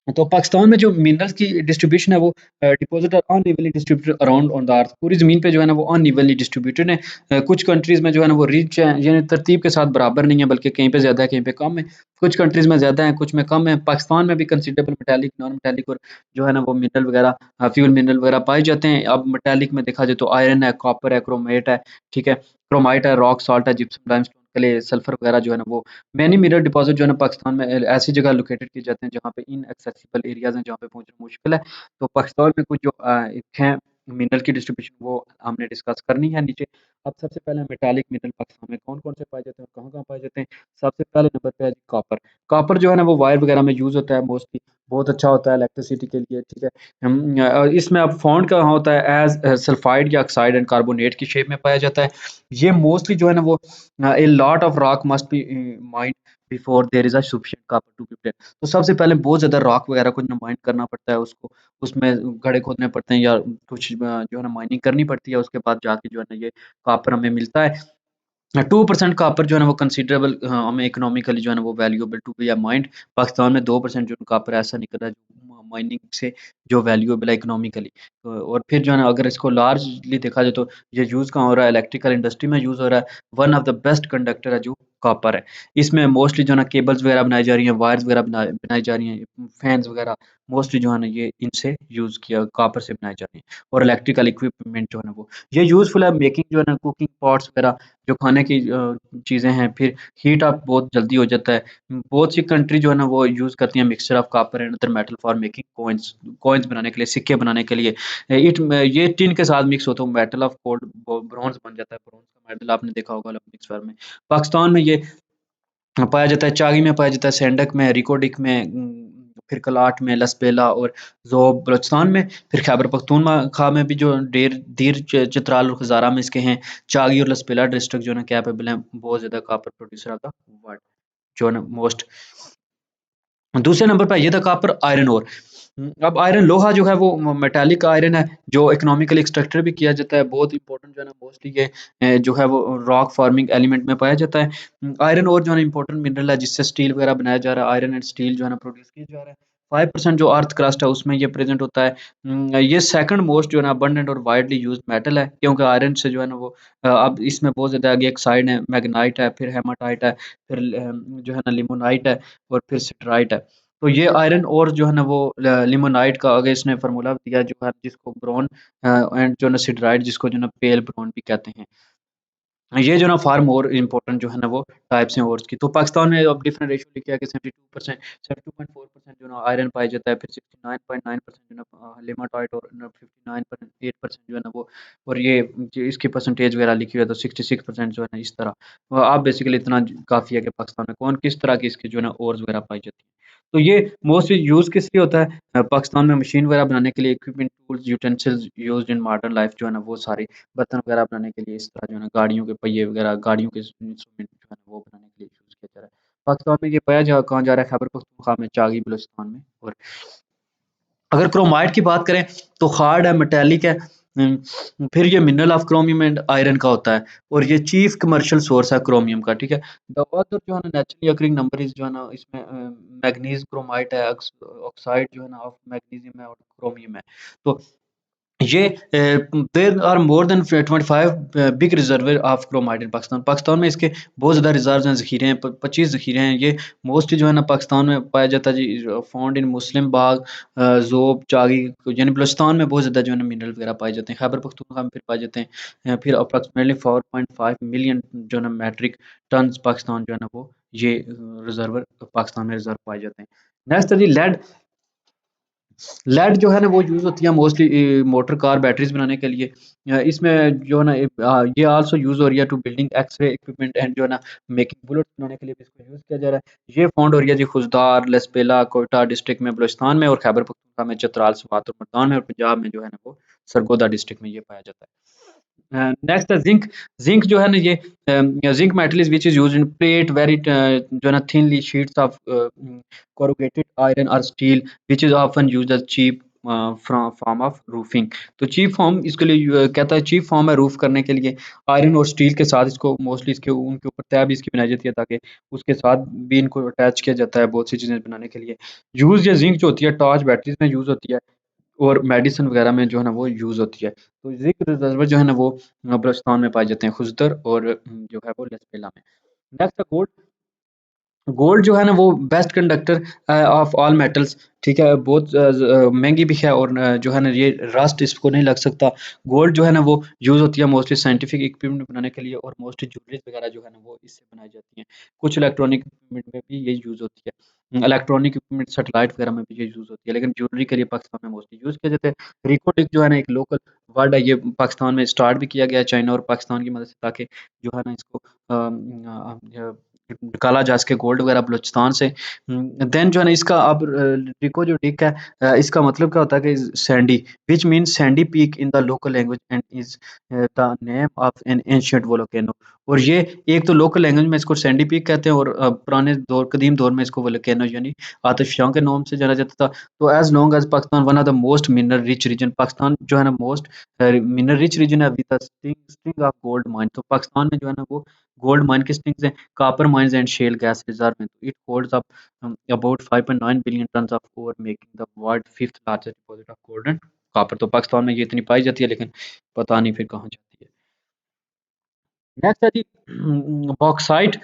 तो पाकिस्तान में जो मिनरल्स की डिस्ट्रीब्यूशन है वो deposit are unevenly distributed around on the earth. पूरी ज़मीन पे जो है ना वो अनइवनली डिस्ट्रीब्यूटेड है। कुछ कंट्रीज़ में जो है ना वो रिच है, यानी तरतीब के साथ बराबर नहीं है, बल्कि कहीं पे ज़्यादा है, कहीं पे कम है। कुछ कंट्रीज़ में ज़्यादा है, कुछ में कम है। पाकिस्तान में भी कंसिडरेबल मेटालिक, नॉन मेटालिक और जो है ना वो मिनरल वगैरह, फ्यूल मिनरल वगैरह पाए जाते हैं। अब मेटालिक में देखा जाए तो आयरन है, कॉपर है, क्रोमेट है, ठीक है, क्रोमाइट है, रॉक सॉल्ट है, जिप्सम, लाइमस्टोन, क्ले, सल्फर वगैरह जो है ना वो मैनी मिनरल डिपॉज़िट जो है ना पाकिस्तान में ऐसी जगह लोकेटेड किए जाते हैं जहाँ पे इनएक्सेसिबल एरियाज़ हैं, जहाँ पे पहुँचना मुश्किल है। तो पाकिस्तान में कुछ जो हैं मिनरल की डिस्ट्रीब्यूशन वो हमने डिस्कस करनी है नीचे। अब सबसे पहले मेटालिक मिनरल पाकिस्तान में कौन-कौन से पाए जाते हैं और कहाँ-कहाँ पाए जाते हैं? सबसे पहले नंबर पे है जी कॉपर। कॉपर जो है ना वो वायर वगैरह में यूज़ होता है मोस्टली, बहुत अच्छा होता है इलेक्ट्रिसिटी के लिए, ठीक है। इसमें अब फाउंड कहाँ होता है एज़ सल्फाइड या ऑक्साइड एंड कार्बोनेट की शेप में पाया जाता है। ये मोस्टली जो है ना वो a lot of rock must be mined before there is a sufficient copper to be present. तो सबसे पहले बहुत ज़्यादा रॉक वगैरह को ना माइंड करना पड़ता है उसको, उसमें गड्ढे खोदने पड़ते हैं या कुछ जो है ना माइनिंग करनी पड़ती है, उसके बाद जाके जो है ना ये कॉपर हमें मिलता है। 2% कॉपर जो है ना वो कंसिडरेबल हमें इकोनॉमिकली जो है ना वो valuable to be a mined. Pakistan में 2% जो कॉपर ऐसा निकल रहा है जो माइनिंग से जो वैल्यूएबल है इकोनॉमिकली। और फिर जो है ना अगर इसको लार्जली देखा जाए तो ये यूज़ कहाँ हो रहा है, इलेक्ट्रिकल इंडस्ट्री में यूज़ हो रहा है। One of the best conductor है जो कॉपर है। इसमें मोस्टली जो है ना केबल्स वगैरह बनाई जा रही हैं, वायर्स वगैरह बनाई जा रही हैं, फैन्स वगैरह मोस्टली जो है ना ये इनसे यूज़ किया कॉपर से बनाई जा रही हैं। और इलेक्ट्रिकल इक्विपमेंट जो है ना वो ये यूज़फुल है मेकिंग जो है ना कुकिंग पॉट्स वगैरह जो खाने की चीज़ें हैं, फिर हीट अप बहुत जल्दी हो जाता है। बहुत सी कंट्री जो है ना वो यूज़ करती हैं mixture of copper and other metal for making coins coins बनाने के लिए, सिक्के बनाने के लिए। ये टिन के साथ मिक्स होता है मेटल ऑफ गोल्ड ब्रॉन्ज़ बन जाता है, ब्रॉन्ज़ का मेडल आपने देखा होगा ओलंपिक्स वगैरह में। पाकिस्तान में ये पाया जाता है, चागी में पाया जाता है, सैंडक में, रिकोडिक में, फिर कलाट में, लसबेला और ज़ोब बलूचिस्तान में, फिर खैबर पख्तूनख्वा में भी जो दीर चित्राल और हज़ारा में इसके हैं, चागी और लसबेला डिस्ट्रिक्ट जो है ना कैपेबल हैं, बहुत ज़्यादा copper producer of the world जो है ना मोस्ट। दूसरे नंबर पे ये था कॉपर आयरन ओर। अब आयरन लोहा जो है वो मेटालिक आयरन है जो इकोनॉमिकल एक्सट्रैक्टर भी किया जाता है, बहुत इंपॉर्टेंट जो है ना मोस्टली ये जो है वो रॉक फार्मिंग एलिमेंट में पाया जाता है। आयरन ओर जो है ना इंपॉर्टेंट मिनरल है जिससे स्टील वगैरह बनाया जा रहा है, आयरन एंड स्टील जो है ना प्रोड्यूस किया जा रहा है। 5% जो अर्थ क्रस्ट है उसमें ये प्रेजेंट होता है। ये सेकंड मोस्ट जो है ना अबंडेंट और वाइडली यूज्ड मेटल है क्योंकि आयरन से जो है ना वो अब इसमें बहुत ज़्यादा आगे एक साइड है, मैग्नाइट है, फिर हेमाटाइट है, फिर जो है ना लिमोनाइट है और फिर सिटराइट है। तो ये आयरन ओर जो है ना वो लिमोनाइट का आगे इसने फार्मूला दिया जो है जिसको ब्रोन एंड जो ना सिडराइट जिसको जो ना पेल ब्रोन भी कहते हैं। ये जो ना फार मोर इम्पोर्टेंट जो है ना वो टाइप्स हैं ओर्स की। तो पाकिस्तान में अब डिफरेंट रेशियो लिखा है कि 72% 72.4% जो ना आयरन पाया जाता है, फिर 69.9% जो ना लिमाटाइट और ना 59.8% जो है ना वो और ये जो इसकी परसेंटेज वगैरह लिखी हुई है तो 66% जो है ना इस तरह। आप बेसिकली इतना काफ़ी है कि पाकिस्तान में कौन किस तरह की इसकी जो है ना ओर्स वगैरह पाई जाती है। तो ये मोस्टली यूज़ किस लिए होता है? पाकिस्तान में मशीन वगैरह बनाने के लिए equipment, tools, utensils used in modern life जो है ना वो सारे बर्तन वगैरह बनाने के लिए इस तरह जो है ना गाड़ियों के पहिए वगैरह, गाड़ियों के इंस्ट्रूमेंट जो है ना वो बनाने के लिए यूज़ किया जा रहा है। पाकिस्तान में ये पाया जा कहाँ जा रहा है? खैबर पख्तूनख्वा में, चागी बलूचिस्तान में। और अगर क्रोमाइट की बात करें तो हार्ड है, मेटालिक है। फिर ये mineral of chromium and iron का होता है और ये चीफ कमर्शियल सोर्स है क्रोमियम का, ठीक है। द अदर जो है ना नेचुरली अकरिंग नंबर इज जो है ना इसमें मैग्नीज क्रोमाइट है, ऑक्साइड जो है ना ऑफ मैग्नीशियम है और क्रोमियम है। तो ये there are more than 25 big reservoir of chromite in Pakistan. Pakistan में इसके बहुत ज़्यादा रिजर्व हैं, ज़खीरे हैं, 25 ज़खीरे हैं। ये मोस्टली जो है ना पाकिस्तान में पाया जाता है जी, फाउंड इन मुस्लिम बाग, ज़ोब, चागी, यानी बलूचिस्तान में बहुत ज़्यादा जो है ना मिनरल वगैरह पाए जाते हैं। खैबर पख्तूनख्वा में फिर पाए जाते हैं। फिर अप्रॉक्सिमेटली 4.5 मिलियन जो है ना मैट्रिक टन्स पाकिस्तान जो है ना वो ये रिजर्वर पाकिस्तान में रिजर्व पाए जाते हैं। नेक्स्ट है जी लेड। लेड जो है ना वो यूज़ होती है मोस्टली मोटर कार बैटरीज बनाने के लिए। इसमें जो है ना ये आल्सो यूज़ हो रही है to building x ray equipment and जो है ना मेकिंग बुलेट्स बनाने के लिए भी इसको यूज़ किया जा रहा है। ये फाउंड हो रही है जी खुजदार, लसपेला, कोयटा डिस्ट्रिक्ट में बलूचिस्तान में और खैबर पख्तूनख्वा में, चतराल, स्वात और मुल्तान में और पंजाब में जो है ना वो सरगोदा डिस्ट्रिक्ट में ये पाया जाता है। नेक्स्ट है ज़िंक। ज़िंक जो है ना ये zinc metal is which is used in plate very जो है ना thinly sheets of corrugated iron or steel which is often used as cheap from form of roofing। तो चीप फॉर्म इसके लिए कहता है चीप फॉर्म है रूफ करने के लिए आयरन और स्टील के साथ इसको मोस्टली इसके उनके ऊपर तय भी इसकी बनाई जाती है ताकि उसके साथ भी इनको अटैच किया जाता है बहुत सी चीज़ें बनाने के लिए। यूज़ ये जिंक जो होती है टॉर्च बैटरीज में यूज़ होती है और मेडिसिन वगैरह में जो है ना वो यूज़ होती है। तो जिंक रिजर्वर जो है ना वो बलूचिस्तान में पाए जाते हैं खुजदर और जो है वो लसबेला में। नेक्स्ट है गोल्ड। गोल्ड जो है ना वो best conductor of all metals, ठीक है, बहुत महंगी भी है और जो है ना ये रस्ट इसको नहीं लग सकता। गोल्ड जो है ना वो यूज़ होती है मोस्टली साइंटिफिक इक्विपमेंट बनाने के लिए और मोस्टली ज्वेलरीज वगैरह जो है ना वो इससे बनाई जाती हैं। कुछ इलेक्ट्रॉनिक इक्विपमेंट में भी ये यूज़ होती है। इलेक्ट्रॉनिक इक्विपमेंट सैटेलाइट वगैरह में भी ये यूज़ होती है, लेकिन ज्वेलरी के लिए पाकिस्तान में मोस्टली यूज़ किया जाता है। रिकोटिक जो है ना एक लोकल वर्ड है, ये पाकिस्तान में स्टार्ट भी किया गया है चाइना और पाकिस्तान की मदद से, ताकि जो है ना इसको निकाला जा सके गोल्ड वगैरह बलूचिस्तान से। देन जो है ना इसका अब डिको जो डिक है, इसका मतलब क्या होता है कि Sandy, which means Sandy peak in the local language and is the name of N ancient volcano. और ये एक तो लोकल लैंग्वेज में इसको सैंडी पीक कहते हैं और पुराने दौर कदीम दौर में इसको वोल्केनो यानी आतिशफशां के नाम से जाना जाता था। तो as long as Pakistan one of the most mineral rich region, Pakistan जो है ना मोस्ट मिनरल रिच रीजन है with string string of gold mine. तो पाकिस्तान में जो है ना वो गोल्ड माइन की स्टिंग्स हैं, copper mines and shale gas reserve में, तो it holds up about 5.9 billion tons of ore, making the world fifth largest deposit of gold and copper। तो पाकिस्तान में ये इतनी पाई जाती है, लेकिन पता नहीं फिर कहाँ जाती है। नेक्स्ट है जी बॉक्साइट।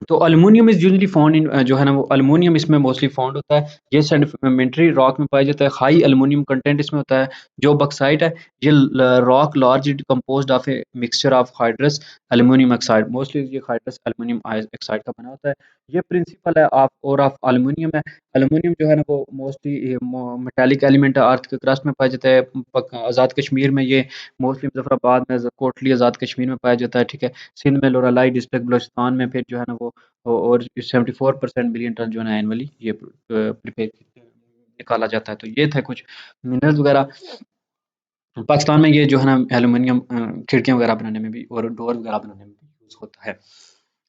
तो aluminium is usually found in जो है ना वो एल्युमिनियम इसमें मोस्टली फाउंड होता है। ये सेडिमेंट्री रॉक में पाया जाता है। हाई एल्युमिनियम कंटेंट इसमें होता है। जो बॉक्साइट है ये rock largely composed of a mixture of hydrous aluminium oxide, mostly ये हाइड्रस एल्युमिनियम ऑक्साइड का बना होता है। ये प्रिंसिपल है ऑफ और ऑफ एल्युमिनियम है। एल्युमिनियम जो है ना वो मोस्टली मेटालिक एलिमेंट है, अर्थ के क्रस्ट में पाया जाता है। आज़ाद कश्मीर में ये मोस्टली मुजफ्फराबाद में कोटली आज़ाद कश्मीर में पाया जाता है, ठीक है। सिंध में लोरालाई डिस्ट्रिक्ट बलूचिस्तान में फिर जो है ना वो और 74% बिलियन टन जो है ना एनुअली ये प्रिपेयर निकाला जाता है। तो ये थे कुछ मिनरल्स वगैरह। पाकिस्तान में ये जो है ना एल्यूमीनियम खिड़कियाँ वगैरह बनाने में भी और डोर वगैरह बनाने में भी यूज़ होता है।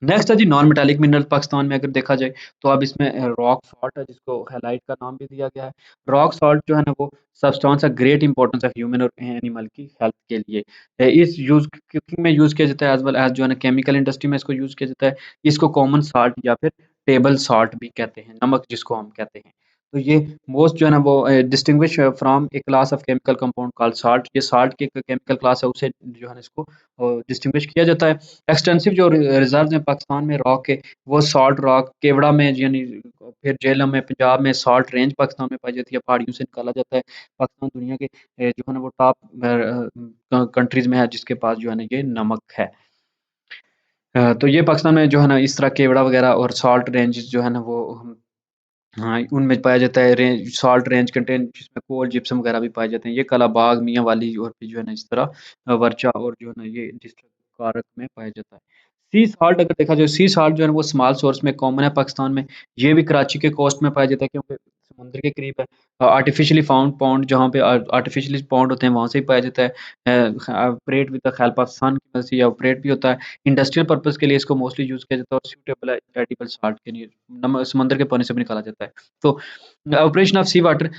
नेक्स्ट है जी नॉन मेटालिक मिनरल। पाकिस्तान में अगर देखा जाए तो अब इसमें रॉक सॉल्ट है, जिसको हैलाइट का नाम भी दिया गया है। रॉक सॉल्ट जो है ना वो सब्सटेंस है ग्रेट इंपॉर्टेंस ऑफ ह्यूमन और एनिमल की हेल्थ के लिए। इस यूज कुकिंग में यूज किया जाता है, एज वेल एज जो है ना केमिकल इंडस्ट्री में इसको यूज किया जाता है। इसको कॉमन साल्ट या फिर टेबल साल्ट भी कहते हैं, नमक जिसको हम कहते हैं। तो ये मोस्ट जो है ना वो distinguish from A class of chemical compound called salt. ये साल्ट की एक केमिकल क्लास है, उसे जो है ना इसको डिस्टिंग्विश किया जाता है। एक्सटेंसिव जो रिजर्व हैं पाकिस्तान में रॉक के, वो सॉल्ट रॉक केवड़ा में यानी फिर झेलम में पंजाब में सॉल्ट रेंज पाकिस्तान में पाई जाती है, पहाड़ियों से निकाला जाता है। पाकिस्तान दुनिया के जो है ना वो टॉप कंट्रीज में है जिसके पास जो है ना ये नमक है। तो ये पाकिस्तान में जो है ना इस तरह केवड़ा वगैरह और सॉल्ट रेंज जो है ना वो हाँ, उनमें पाया जाता है रेंज सॉल्ट रेंज कंटेंट, जिसमें कोल जिप्सम वगैरह भी पाए जाते हैं। ये कलाबाग मियाँ वाली और भी जो है ना इस तरह वर्चा और जो है ना ये डिस्ट्रिक्ट कारक में पाया जाता है। सी साल्ट अगर देखा जाए, सी साल्ट जो है ना वो स्मॉल सोर्स में कॉमन है पाकिस्तान में। ये भी कराची के कोस्ट में पाया जाता है क्योंकि समुद्र के करीब है। आर्टिफिशियली फाउंड पॉन्ड जहाँ पे आर्टिफिशियली पॉन्ड होते हैं वहाँ से ही पाया जाता है। Operate with the help of sun की वजह से ये ऑपरेट भी होता है। इंडस्ट्रियल पर्पस के लिए इसको मोस्टली यूज़ किया जाता है और सूटेबल है एडिबल साल्ट के लिए, समंदर के पानी से भी निकाला जाता है। तो operation of sea water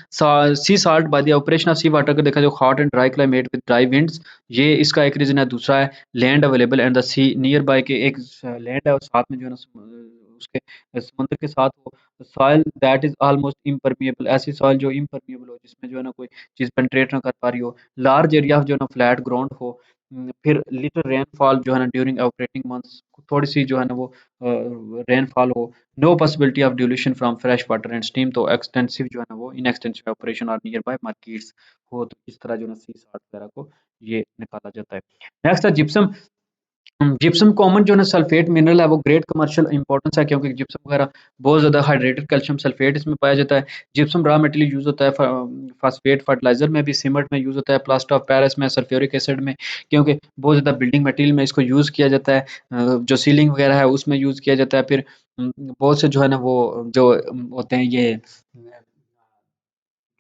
sea salt by the operation of sea water को देखा जाए hot and dry climate with dry winds, ये इसका एक रीजन है। दूसरा है land available and the sea near by, के एक लैंड है और साथ में जो है ना उसके समुद्र के साथ वो soil that is almost impermeable, ऐसी सॉइल जो इम्परमिएबल हो, जिसमें जो है ना कोई चीज़ पेनिट्रेट ना कर पा रही हो। लार्ज एरिया जो है ना फ्लैट ग्राउंड हो। फिर लिटिल रेनफॉल जो है ना ड्यूरिंग ऑपरेटिंग मंथ्स, थोड़ी सी जो है ना वो रेनफॉल हो। No possibility of dilution from fresh water and steam, तो एक्सटेंसिव जो है ना वो इनएक्सटेंसिव ऑपरेशन और नियर बाय मार्केट्स हो, तो इस तरह जो है ना सी साल्ट वगैरह को ये निकाला जाता है। नेक्स्ट है जिप्सम। जिप्सम कॉमन जो है ना सल्फेट मिनरल है, वो ग्रेट कमर्शियल इंपॉर्टेंस है क्योंकि जिप्सम वगैरह बहुत ज़्यादा हाइड्रेटेड कैल्शियम सल्फेट इसमें पाया जाता है। जिप्सम रॉ मटेरियल यूज़ होता है फास्फेट फर्टिलाइजर में भी, सीमेंट में यूज़ होता है, प्लास्टर ऑफ पेरिस में, सल्फ्यूरिक एसिड में, क्योंकि बहुत ज़्यादा बिल्डिंग मटेरियल में इसको यूज़ किया जाता है। जो सीलिंग वगैरह है उसमें यूज़ किया जाता है। फिर बहुत से जो है ना वो जो होते हैं ये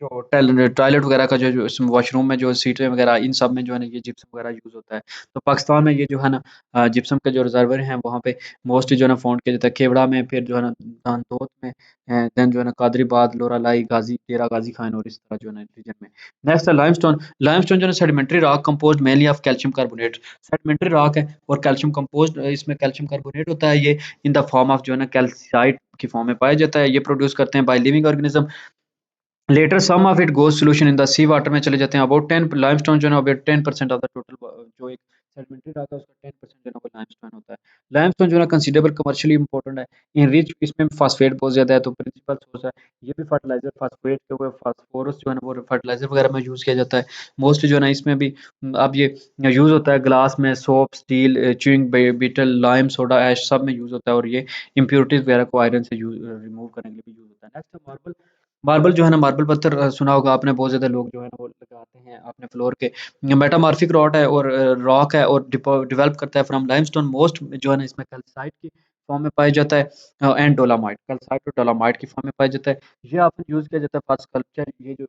जो टॉयलेट वगैरह का जो वॉशरूम में जो सीटें वगैरह इन सब में जो है ना ये जिप्सम वगैरह यूज़ होता है। तो पाकिस्तान में ये जो है ना जिप्सम के जो रिज़र्वर हैं वहाँ पे मोस्टली जो है ना फाउंड किया जाता है। खेवड़ा में, फिर जो है ना दानतोत में, देन जो है ना कादरीबाद, लोरालाई, गाज़ी, डेरा गाज़ी खान और इस तरह जो है ना रीजन में। नेक्स्ट है लाइमस्टोन। लाइमस्टोन जो है ना sedimentary rock composed mainly of calcium carbonate. Sedimentary rock है और कैल्शियम कंपोज्ड, इसमें कैल्शियम कार्बोनेट होता है। ये इन द फॉर्म ऑफ जो है ना कैल्साइट की फॉर्म में पाया जाता है। ये प्रोड्यूस करते हैं by living organism. Later some of it goes solution in the sea water में चले जाते हैं। अबाउट 10 लाइमस्टोन जो है ना अबाउट 10% ऑफ द टोटल जो एक सेडिमेंट्री रॉक है उसका 10% जो है ना वो लाइमस्टोन होता है। लाइमस्टोन जो है ना कंसिडरेबल कमर्शियली इंपॉर्टेंट है। इन रिच इसमें फास्फेट बहुत ज़्यादा है तो प्रिंसिपल सोर्स है। ये भी फर्टिलाइज़र फास्फेट के ऊपर फास्फोरस जो है ना वो फर्टिलाइज़र वगैरह में यूज़ किया जाता है। मोस्टली जो है ना इसमें भी अब ये यूज़ होता है ग्लास में soap, steel, chewing betel, lime, soda ash सब में यूज़ होता है और ये इम्प्योरिटीज़ वगैरह को आयरन से रिमूव करने के लिए भी यूज़ होता है। नेक्स्ट है मार्बल। मार्बल जो है ना मार्बल पत्थर सुना होगा आपने बहुत ज़्यादा लोग जो है ना वो लगाते हैं अपने फ्लोर के। मेटामॉर्फिक रॉड है और रॉक है और डेवलप करता है फ्रॉम लाइमस्टोन मोस्ट जो है ना इसमें कैल्साइट की फॉर्म में पाया जाता है एंड डोलामाइट कैल्साइट और डोलामाइट की फॉर्म में पाया जाता है। ये आपने यूज़ किया जाता है फॉर स्कल्पचर ये जो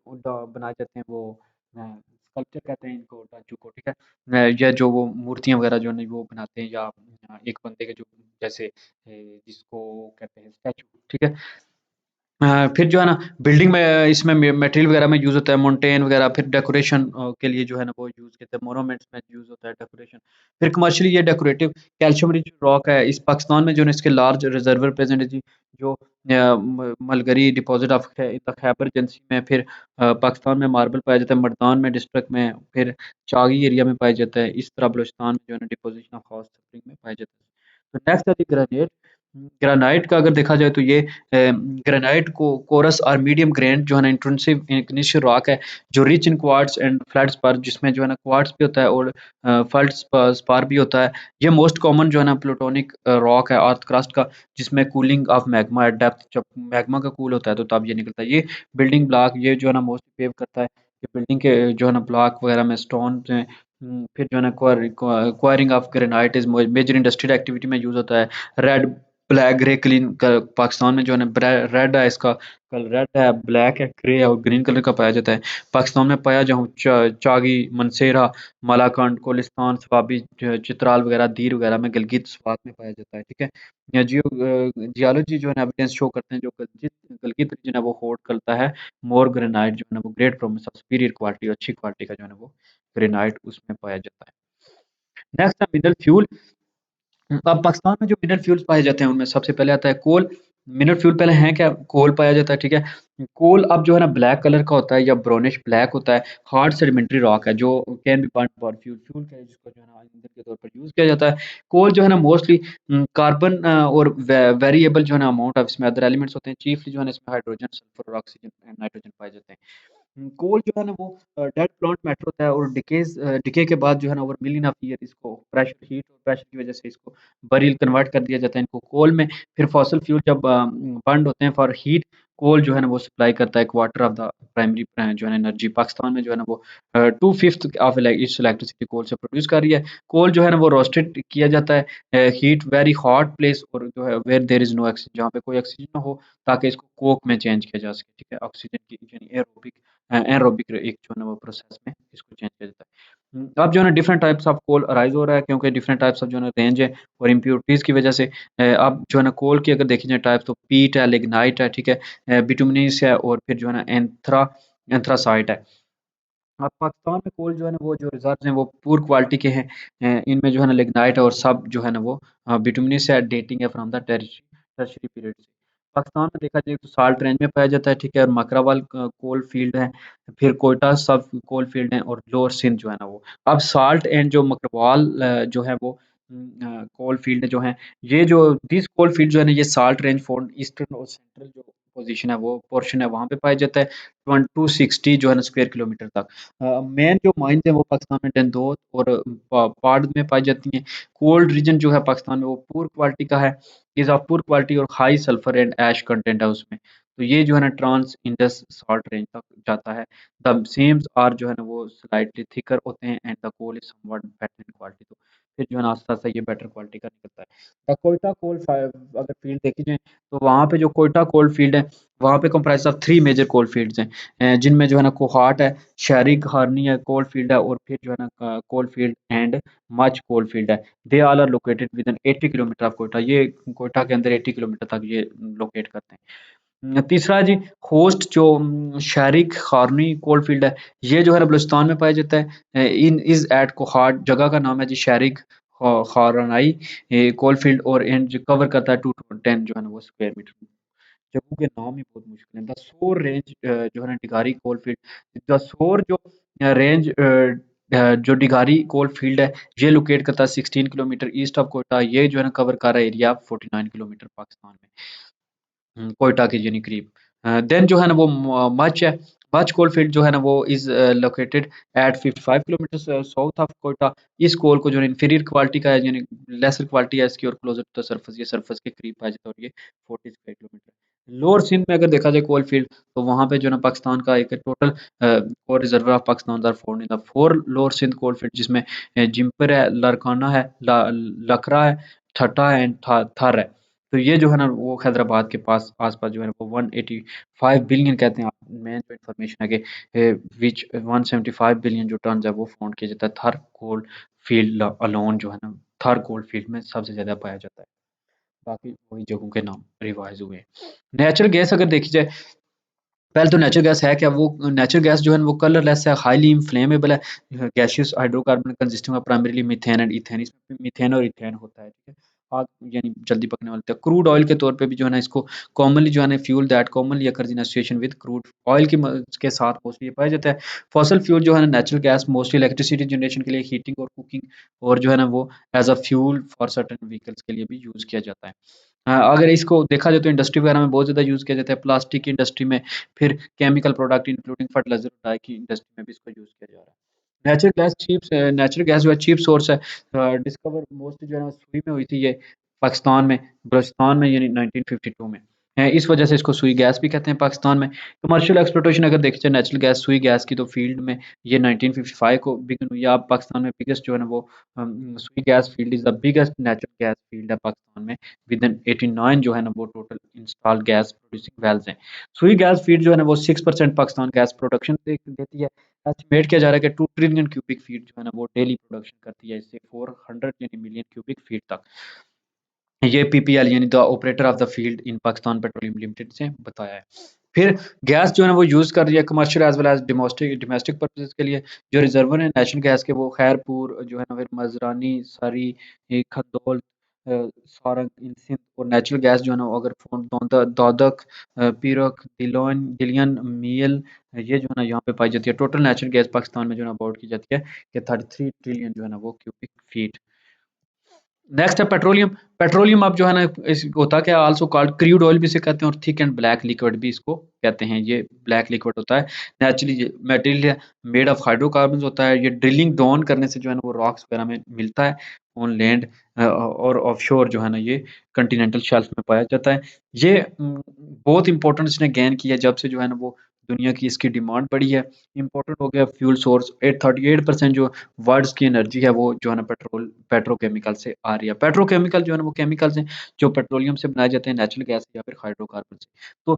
बनाए जाते हैं वो स्कल्पचर कहते हैं इनको टाचू को ठीक है। या जो वो मूर्तियाँ वगैरह जो है वो बनाते हैं या एक बंदे के जो जैसे जिसको कहते हैं स्टैचू ठीक है। फिर जो है ना बिल्डिंग में इसमें मटेरियल वगैरह में यूज़ होता है मोन्टेन वगैरह फिर डेकोरेशन के लिए जो है ना वो यूज़ करते हैं मोनूमेंट्स में यूज़ होता है डेकोरेशन। फिर कमर्शियली ये डेकोरेटिव कैल्शियम रिच रॉक है इस पाकिस्तान में जो है ना इसके लार्ज रिजर्वर प्रेजेंट है जी जो मलगरी डिपॉजिट ऑफ खैबर एजेंसी में फिर पाकिस्तान में मार्बल पाया जाता है मर्दान में डिस्ट्रिक्ट में फिर चागी एरिया में पाया जाता है इस तरह बलूचिस्तान में जो है ना डिपोजिशन ऑफ हॉर्स स्प्रिंग में पाया जाता है। तो नेक्स्ट है जी ग्रेनाइट। ग्रेनाइट का अगर देखा जाए तो ये ग्रेनाइट को कोरस और मीडियम ग्रेन जो है ना इंट्रुसिव इग्निशियल रॉक है जो रिच इन क्वार्ट्ज एंड फ्लेडस्पार जिसमें जो है ना क्वार्ट्ज भी होता है और फेल्डस्पार भी होता है। ये मोस्ट कॉमन जो है ना प्लूटोनिक रॉक है अर्थ क्रस्ट का जिसमें cooling of magma eight depth जब मैग्मा का कूल होता है तो तब ये निकलता है। ये बिल्डिंग ब्लॉक ये जो है ना मोस्ट पेव करता है कि बिल्डिंग के जो है ना ब्लॉक वगैरह में स्टोन में फिर जो है ना quarrying of granite is major industrial activity में यूज होता है। Red black grey clean Pakistan में जो है ना रेड है इसका कलर रेड है ब्लैक है ग्रे है और ग्रीन कलर का पाया जाता है। पाकिस्तान में पाया जहाँ चागी मनसेरा मालाकंड कोलिस्तान स्वाबी चित्राल वगैरह दीर वगैरह में गिलगित स्वात में पाया जाता है ठीक है। या जियोलॉजी जो है ना एविडेंस शो करते हैं जो गिलगित गिलगित रीजन है वो होल्ड करता है मोर ग्रेनाइट जो है ना वो great promise of superior quality अच्छी क्वालिटी का जो है ना वो ग्रेनाइट उसमें पाया जाता है। नेक्स्ट है मिनरल फ्यूल। अब पाकिस्तान में जो मिनरल फ्यूल्स पाए जाते हैं उनमें सबसे पहले आता है कोल। मिनरल फ्यूल पहले है क्या कोल पाया जाता है ठीक है। कोल अब जो है ना ब्लैक कलर का होता है या ब्राउनिश ब्लैक होता है हार्ड सेडिमेंट्री रॉक है जो can be burn for fuel fuel का जिसको जो है ना ईंधन के तौर पर यूज किया जाता है। कोल जो है ना मोस्टली कार्बन और वेरिएबल जो है ना अमाउंट ऑफ इसमें अदर एलिमेंट्स होते हैं चीफली जो है ना इसमें हाइड्रोजन सल्फर और ऑक्सीजन एंड नाइट्रोजन पाए जाते हैं। कोल जो है ना वो डेड प्लांट मैटर होता है और डिके के बाद जो है ना ओवर मिलियन ऑफ ईयर इसको प्रेशर हीट और प्रेशर की वजह से इसको बरील कन्वर्ट कर दिया जाता है इनको कोल में। फिर फॉसल फ्यूल जब बर्न होते हैं फॉर हीट कोल जो है ना वो सप्लाई करता है क्वार्टर ऑफ द प्राइमरी जो है ना एनर्जी पाकिस्तान में जो है ना वो 2/5 ऑफ इस इलेक्ट्रिसिटी कोल से प्रोड्यूस कर रही है। कोल जो है ना वो रोस्टेड किया जाता है हीट वेरी हॉट प्लेस और जो है where there is no oxygen जहाँ पे कोई ऑक्सीजन ना हो ताकि इसको कोक में चेंज किया जा सके ठीक है। ऑक्सीजन की यानी एरोबिक एरोबिक एक जो है ना वो प्रोसेस में इसको चेंज किया जाता है। अब जो है ना different types of coal arise हो रहा है क्योंकि डिफरेंट टाइप्स ऑफ जो है ना रेंज है और इम्प्योरिटीज़ की वजह से अब जो है ना कोल की अगर देखी जाए टाइप तो पीट है लिग्नाइट है ठीक है बिटुमिनस है और फिर जो है ना एंथ्रासाइट है। अब पाकिस्तान में कोल जो है ना वो जो रिजर्व हैं वो पुअर क्वालिटी के हैं। इनमें जो है ना लिग्नाइट और सब जो है ना वो बिटुमिनस है डेटिंग है फ्रॉम द टर्शियरी पीरियड से। पाकिस्तान में देखा जाए तो साल्ट रेंज में पाया जाता है ठीक है और मकरावाल कोल फील्ड है फिर कोयटा सब कोल फील्ड है और लोअर सिंध जो है ना वो। अब साल्ट एंड जो मकरवाल जो है वो कोल फील्ड जो है ये जो दिस कोल फील्ड जो है ना ये साल्ट रेंज फॉर ईस्टर्न और सेंट्रल जो पोजीशन है वो पोर्शन है वहाँ पे पाया जाता है 1260 जो है ना स्क्वायर किलोमीटर तक। मेन जो माइंस हैं वो पाकिस्तान में डंडोत और पाड़ में पाई जाती हैं। कोल्ड रीजन जो है पाकिस्तान में वो पुअर क्वालिटी का है इज ऑफ पुअर क्वालिटी और high sulphur and ash content है उसमें। तो ये जो है ना ट्रांस इंडस सॉल्ट रेंज तक जाता है। द सेम्स आर जो है ना वो स्लाइटली थिकर होते हैं and the coal is somewhat better in quality. तो फिर जो है ना आस्ता आस्ता ये बेटर क्वालिटी का निकलता है। द कोयटा कोल अगर फील्ड देखी जाए तो वहाँ पे जो कोयटा कोल फील्ड है वहाँ पे comprise of 3 major coal fields हैं जिनमें जो है ना कोहाट है शहरी हारनी है कोल फील्ड है और फिर जो है ना coal field and Mach coal field है। They all are located within 80 kilometre of Quetta ये कोयटा के अंदर 80 किलोमीटर तक ये लोकेट करते हैं। तीसरा जी होस्ट जो शहरी खारनी कोल फील्ड है ये जो है ना बलूचिस्तान में पाया जाता है इन इज एट कोहाट जगह का नाम है जी शहरी खारनाई कोल फील्ड और एंड जो कवर करता है 210 जो है ना वो स्क्वायर मीटर। जगहों के नाम ही बहुत मुश्किल हैं। दसोर रेंज जो है ना टिकारी कोलफील्ड दसोर जो रेंज जो डिगारी कोल फील्ड है, ये लोकेट करता है 16 किलोमीटर ईस्ट ऑफ कोयटा। ये जो है ना कवर कर रहा है एरिया 49 किलोमीटर पाकिस्तान में। कोयटा के यानी करीब। देन जो है ना वो मच है। मच कोल फील्ड जो है ना वो is located at 55 kilometre south of Quetta. इस कोल को जो है इंफीरियर क्वालिटी का है, यानी लेसर क्वालिटी है इसकी और क्लोजर टू द सरफेस, ये सरफेस के करीब पाया जाता है और ये 45 किलोमीटर। लोअर सिंध में अगर देखा जाए कोल फील्ड, तो वहाँ पे जो है ना पाकिस्तान का एक total core reservoir of Pakistan are found in the 4 lower Sindh coal field, जिसमें जिम्पर है, लरकाना है, लकरा है, ठट्टा है एंड थर है। तो ये जो है ना वो हैदराबाद के पास आस-पास जो है ना वो 185 बिलियन कहते हैं। मेन जो इन्फॉर्मेशन है कि व्हिच 175 बिलियन जो टन्स है वो फाउंड किया जाता है थर कोल फील्ड अलोन, जो है ना थर कोल फील्ड में सबसे ज़्यादा पाया जाता है। बाकी वही जगहों के नाम रिवाइज़ हुए हैं। नेचुरल गैस अगर देखी जाए, पहले तो नेचुरल गैस है क्या? वो नेचुरल गैस जो है ना वो कलरलेस है, हाइली इन्फ्लेमेबल है, gaseous hydrocarbon consisting of primarily methane and ethane. इसमें मीथेन और इथेन होता है, ठीक है? आग यानी जल्दी पकने वाला होता है। क्रूड ऑयल के तौर पे भी जो है ना इसको कॉमनली जो है ना fuel that commonly occurs in association with crude oil के साथ मोस्टली ये पाया जाता है। फॉसिल फ्यूल जो है ना natural gas mostly electricity generation के लिए, हीटिंग और कुकिंग, और जो है ना वो as a fuel for certain vehicles के लिए भी यूज़ किया जाता है। अगर इसको देखा जाए तो इंडस्ट्री वगैरह में बहुत ज़्यादा यूज़ किया जाता है, प्लास्टिक की इंडस्ट्री में, फिर केमिकल प्रोडक्ट इंक्लूडिंग फर्टिलाइज़र और डाई की इंडस्ट्री में भी इसको यूज़ किया जा रहा है। नेचुरल गैस जो है चीप सोर्स है। डिस्कवर मोस्टली जो है ना सुई में हुई थी ये, पाकिस्तान में, बलूचिस्तान में, यानी 1952 में। इस वजह से इसको सुई गैस भी कहते हैं पाकिस्तान में। कमर्शियल एक्सप्लोइटेशन अगर देखी जाए नेचुरल गैस, सुई गैस की, तो फील्ड में ये 1955 को बिगिन हुई है। अब पाकिस्तान में बिगेस्ट जो है ना वो Sui gas field is the biggest natural gas field है पाकिस्तान में। विदिन 89 जो है ना वो total installed gas producing wells हैं। सुई गैस फील्ड जो है ना वो 6% पाकिस्तान गैस प्रोडक्शन देती है। एस्टिमेट किया जा रहा है कि 2 ट्रिलियन क्यूबिक फीट जो है ना वो डेली प्रोडक्शन करती है, इससे 400 यानी मिलियन क्यूबिक फीट तक। ये पीपीएल यानी the operator of the field in Pakistan petroleum limited से बताया है। फिर गैस जो है ना वो यूज़ कर रही है commercial as well as domestic domestic purposes के लिए। जो रिज़र्वर है नेशनल गैस के, वो खैरपुर जो है ना, फिर मज़रानी, सरी, खंदौल, सारंग इन सिंध। और नेचुरल गैस जो है ना वो अगर दोदक, पीरक, दिलियन, मील, ये जो है ना यहाँ पे पाई जाती है। टोटल नेचुरल गैस पाकिस्तान में जो है ना अबाउट की जाती है कि 33 ट्रिलियन जो है ना वो क्यूबिक फीट। नेक्स्ट है पेट्रोलियम। पेट्रोलियम अब जो है ना इस होता क्या है, आल्सो कॉल्ड क्रूड ऑयल भी इसे कहते हैं और थिक एंड ब्लैक लिक्विड भी इसको कहते हैं। ये ब्लैक लिक्विड होता है, नेचुरली ये मटेरियल है, मेड ऑफ हाइड्रोकार्बन्स होता है। ये ड्रिलिंग डाउन करने से जो है ना वो रॉक्स वगैरह में मिलता है ऑन लैंड और ऑफशोर जो है ना ये कॉन्टिनेंटल शेल्फ में पाया जाता है। ये बहुत इंपॉर्टेंट इसने गेन किया जब से जो है ना वो दुनिया की इसकी डिमांड बढ़ी है। इम्पोर्टेंट हो गया फ्यूल सोर्स। 38% जो वर्ल्ड्स की एनर्जी है वो जो है ना पेट्रोकेमिकल से आ रही है। पेट्रोकेमिकल जो है ना वो केमिकल्स हैं जो पेट्रोलियम से बनाए जाते हैं, नेचुरल गैस या फिर हाइड्रोकार्बन से। तो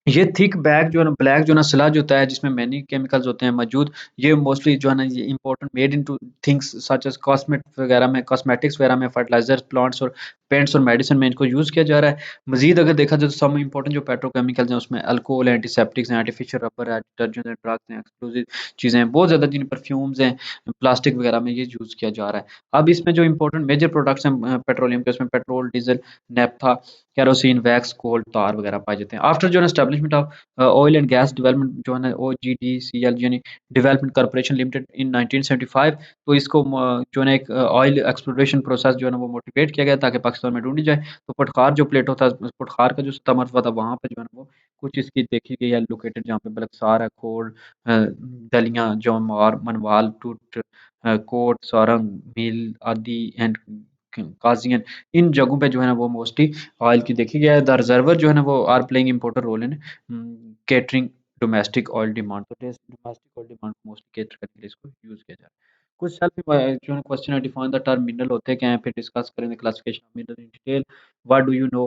ये थिक बैग जो है ना, ब्लैक जो है ना स्लज होता है जिसमें मैनी केमिकल्स होते हैं मौजूद। ये मोस्टली जो है ना ये important made into things such as cosmetics वगैरह में, फर्टिलाइज़र्स, प्लांट्स और पेंट्स और मेडिसिन में इनको यूज़ किया जा रहा है। मज़ीद अगर देखा जाए तो सम इंपॉर्टेंट जो पेट्रोकेमिकल्स हैं उसमें अल्कोहल, एंटीसेप्टिक्स हैं, आर्टिफिशियल रबर है, डिटर्जेंट हैं, ड्रग्स हैं, एक्सप्लोसिव चीज़ें हैं, बहुत ज़्यादा जिन परफ्यूम्स हैं, प्लास्टिक वगैरह में ये यूज़ किया जा रहा है। अब इसमें जो इंपॉर्टेंट मेजर प्रोडक्ट्स हैं पेट्रोलियम के, उसमें petrol, diesel, naphtha, kerosene, wax, coal, tar वगैरह पाए जाते हैं। आफ्टर जो है ना establishment of oil and gas development जो है ना ओजीडीसीएल यानी डेवलपमेंट कॉर्पोरेशन लिमिटेड इन 1975, तो इसको जो है ना एक ऑयल एक्सप्लोरेशन प्रोसेस जो है ना वो मोटिवेट किया गया ताकि पाकिस्तान में ढूँढी जाए। तो पटखार जो प्लेटो था, उस पटखार का जो सतह मरतबा था वहाँ पे जो है ना वो कुछ इसकी देखी गई है लोकेटेड, जहाँ पे बलकसार है, खोड़, दलियाँ, जौमार, मनवाल, टूट, कोट, सारंग, मील आदि एंड काजियन, इन जगहों पे जो है ना वो मोस्टली ऑयल की देखी गया है। द रिजर्वर जो है ना वो are playing important role in catering domestic oil demand. तो डोमेस्टिक ऑयल डिमांड को मोस्टली कैटर करने के लिए इसको यूज़ किया जा रहा है। कुछ सेल्फ जो है क्वेश्चन है, डिफाइन द टर्म मिनरल होते क्या हैं, फिर डिस्कस करेंगे classification of mineral in detail. What do you know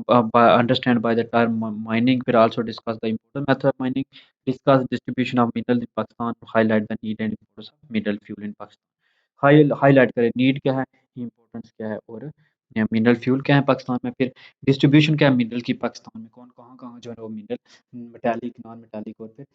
understand by the term mining, फिर also discuss the important method of mining, discuss distribution of mineral in Pakistan, highlight the need and importance of mineral fuel in Pakistan. Highlight करें need क्या है, importance क्या है और mineral fuel क्या है पाकिस्तान में। फिर डिस्ट्रीब्यूशन क्या है मिनरल की पाकिस्तान में, कौन कहाँ-कहाँ जो है वो मिनरल, मेटालिक, नॉन मेटालिक, और फिर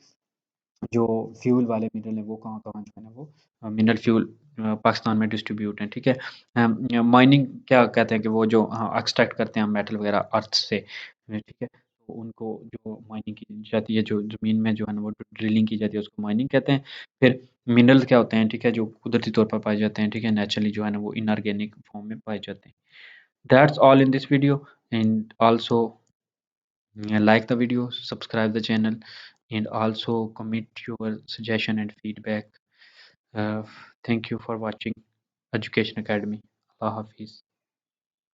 जो फ्यूल वाले मिनरल हैं वो कहाँ-कहाँ जो है ना वो मिनरल फ्यूल पाकिस्तान में डिस्ट्रीब्यूट हैं, ठीक है। माइनिंग क्या कहते हैं कि वो जो एक्सट्रैक्ट करते हैं हम मेटल वगैरह अर्थ से, ठीक है। तो उनको जो माइनिंग की जाती है, जो ज़मीन में जो है ना वो ड्रिलिंग की जाती है उसको माइनिंग कहते हैं। फिर मिनरल्स क्या होते हैं, ठीक है, जो कुदरती तौर पर पाए जाते हैं, ठीक है, नेचुरली जो है ना वो इनऑर्गेनिक फॉर्म में पाए जाते हैं। That's all in this video, and also like the video, subscribe the channel, and also commit your suggestion and feedback. uh, Thank you for watching Education Academy. Allah Hafiz.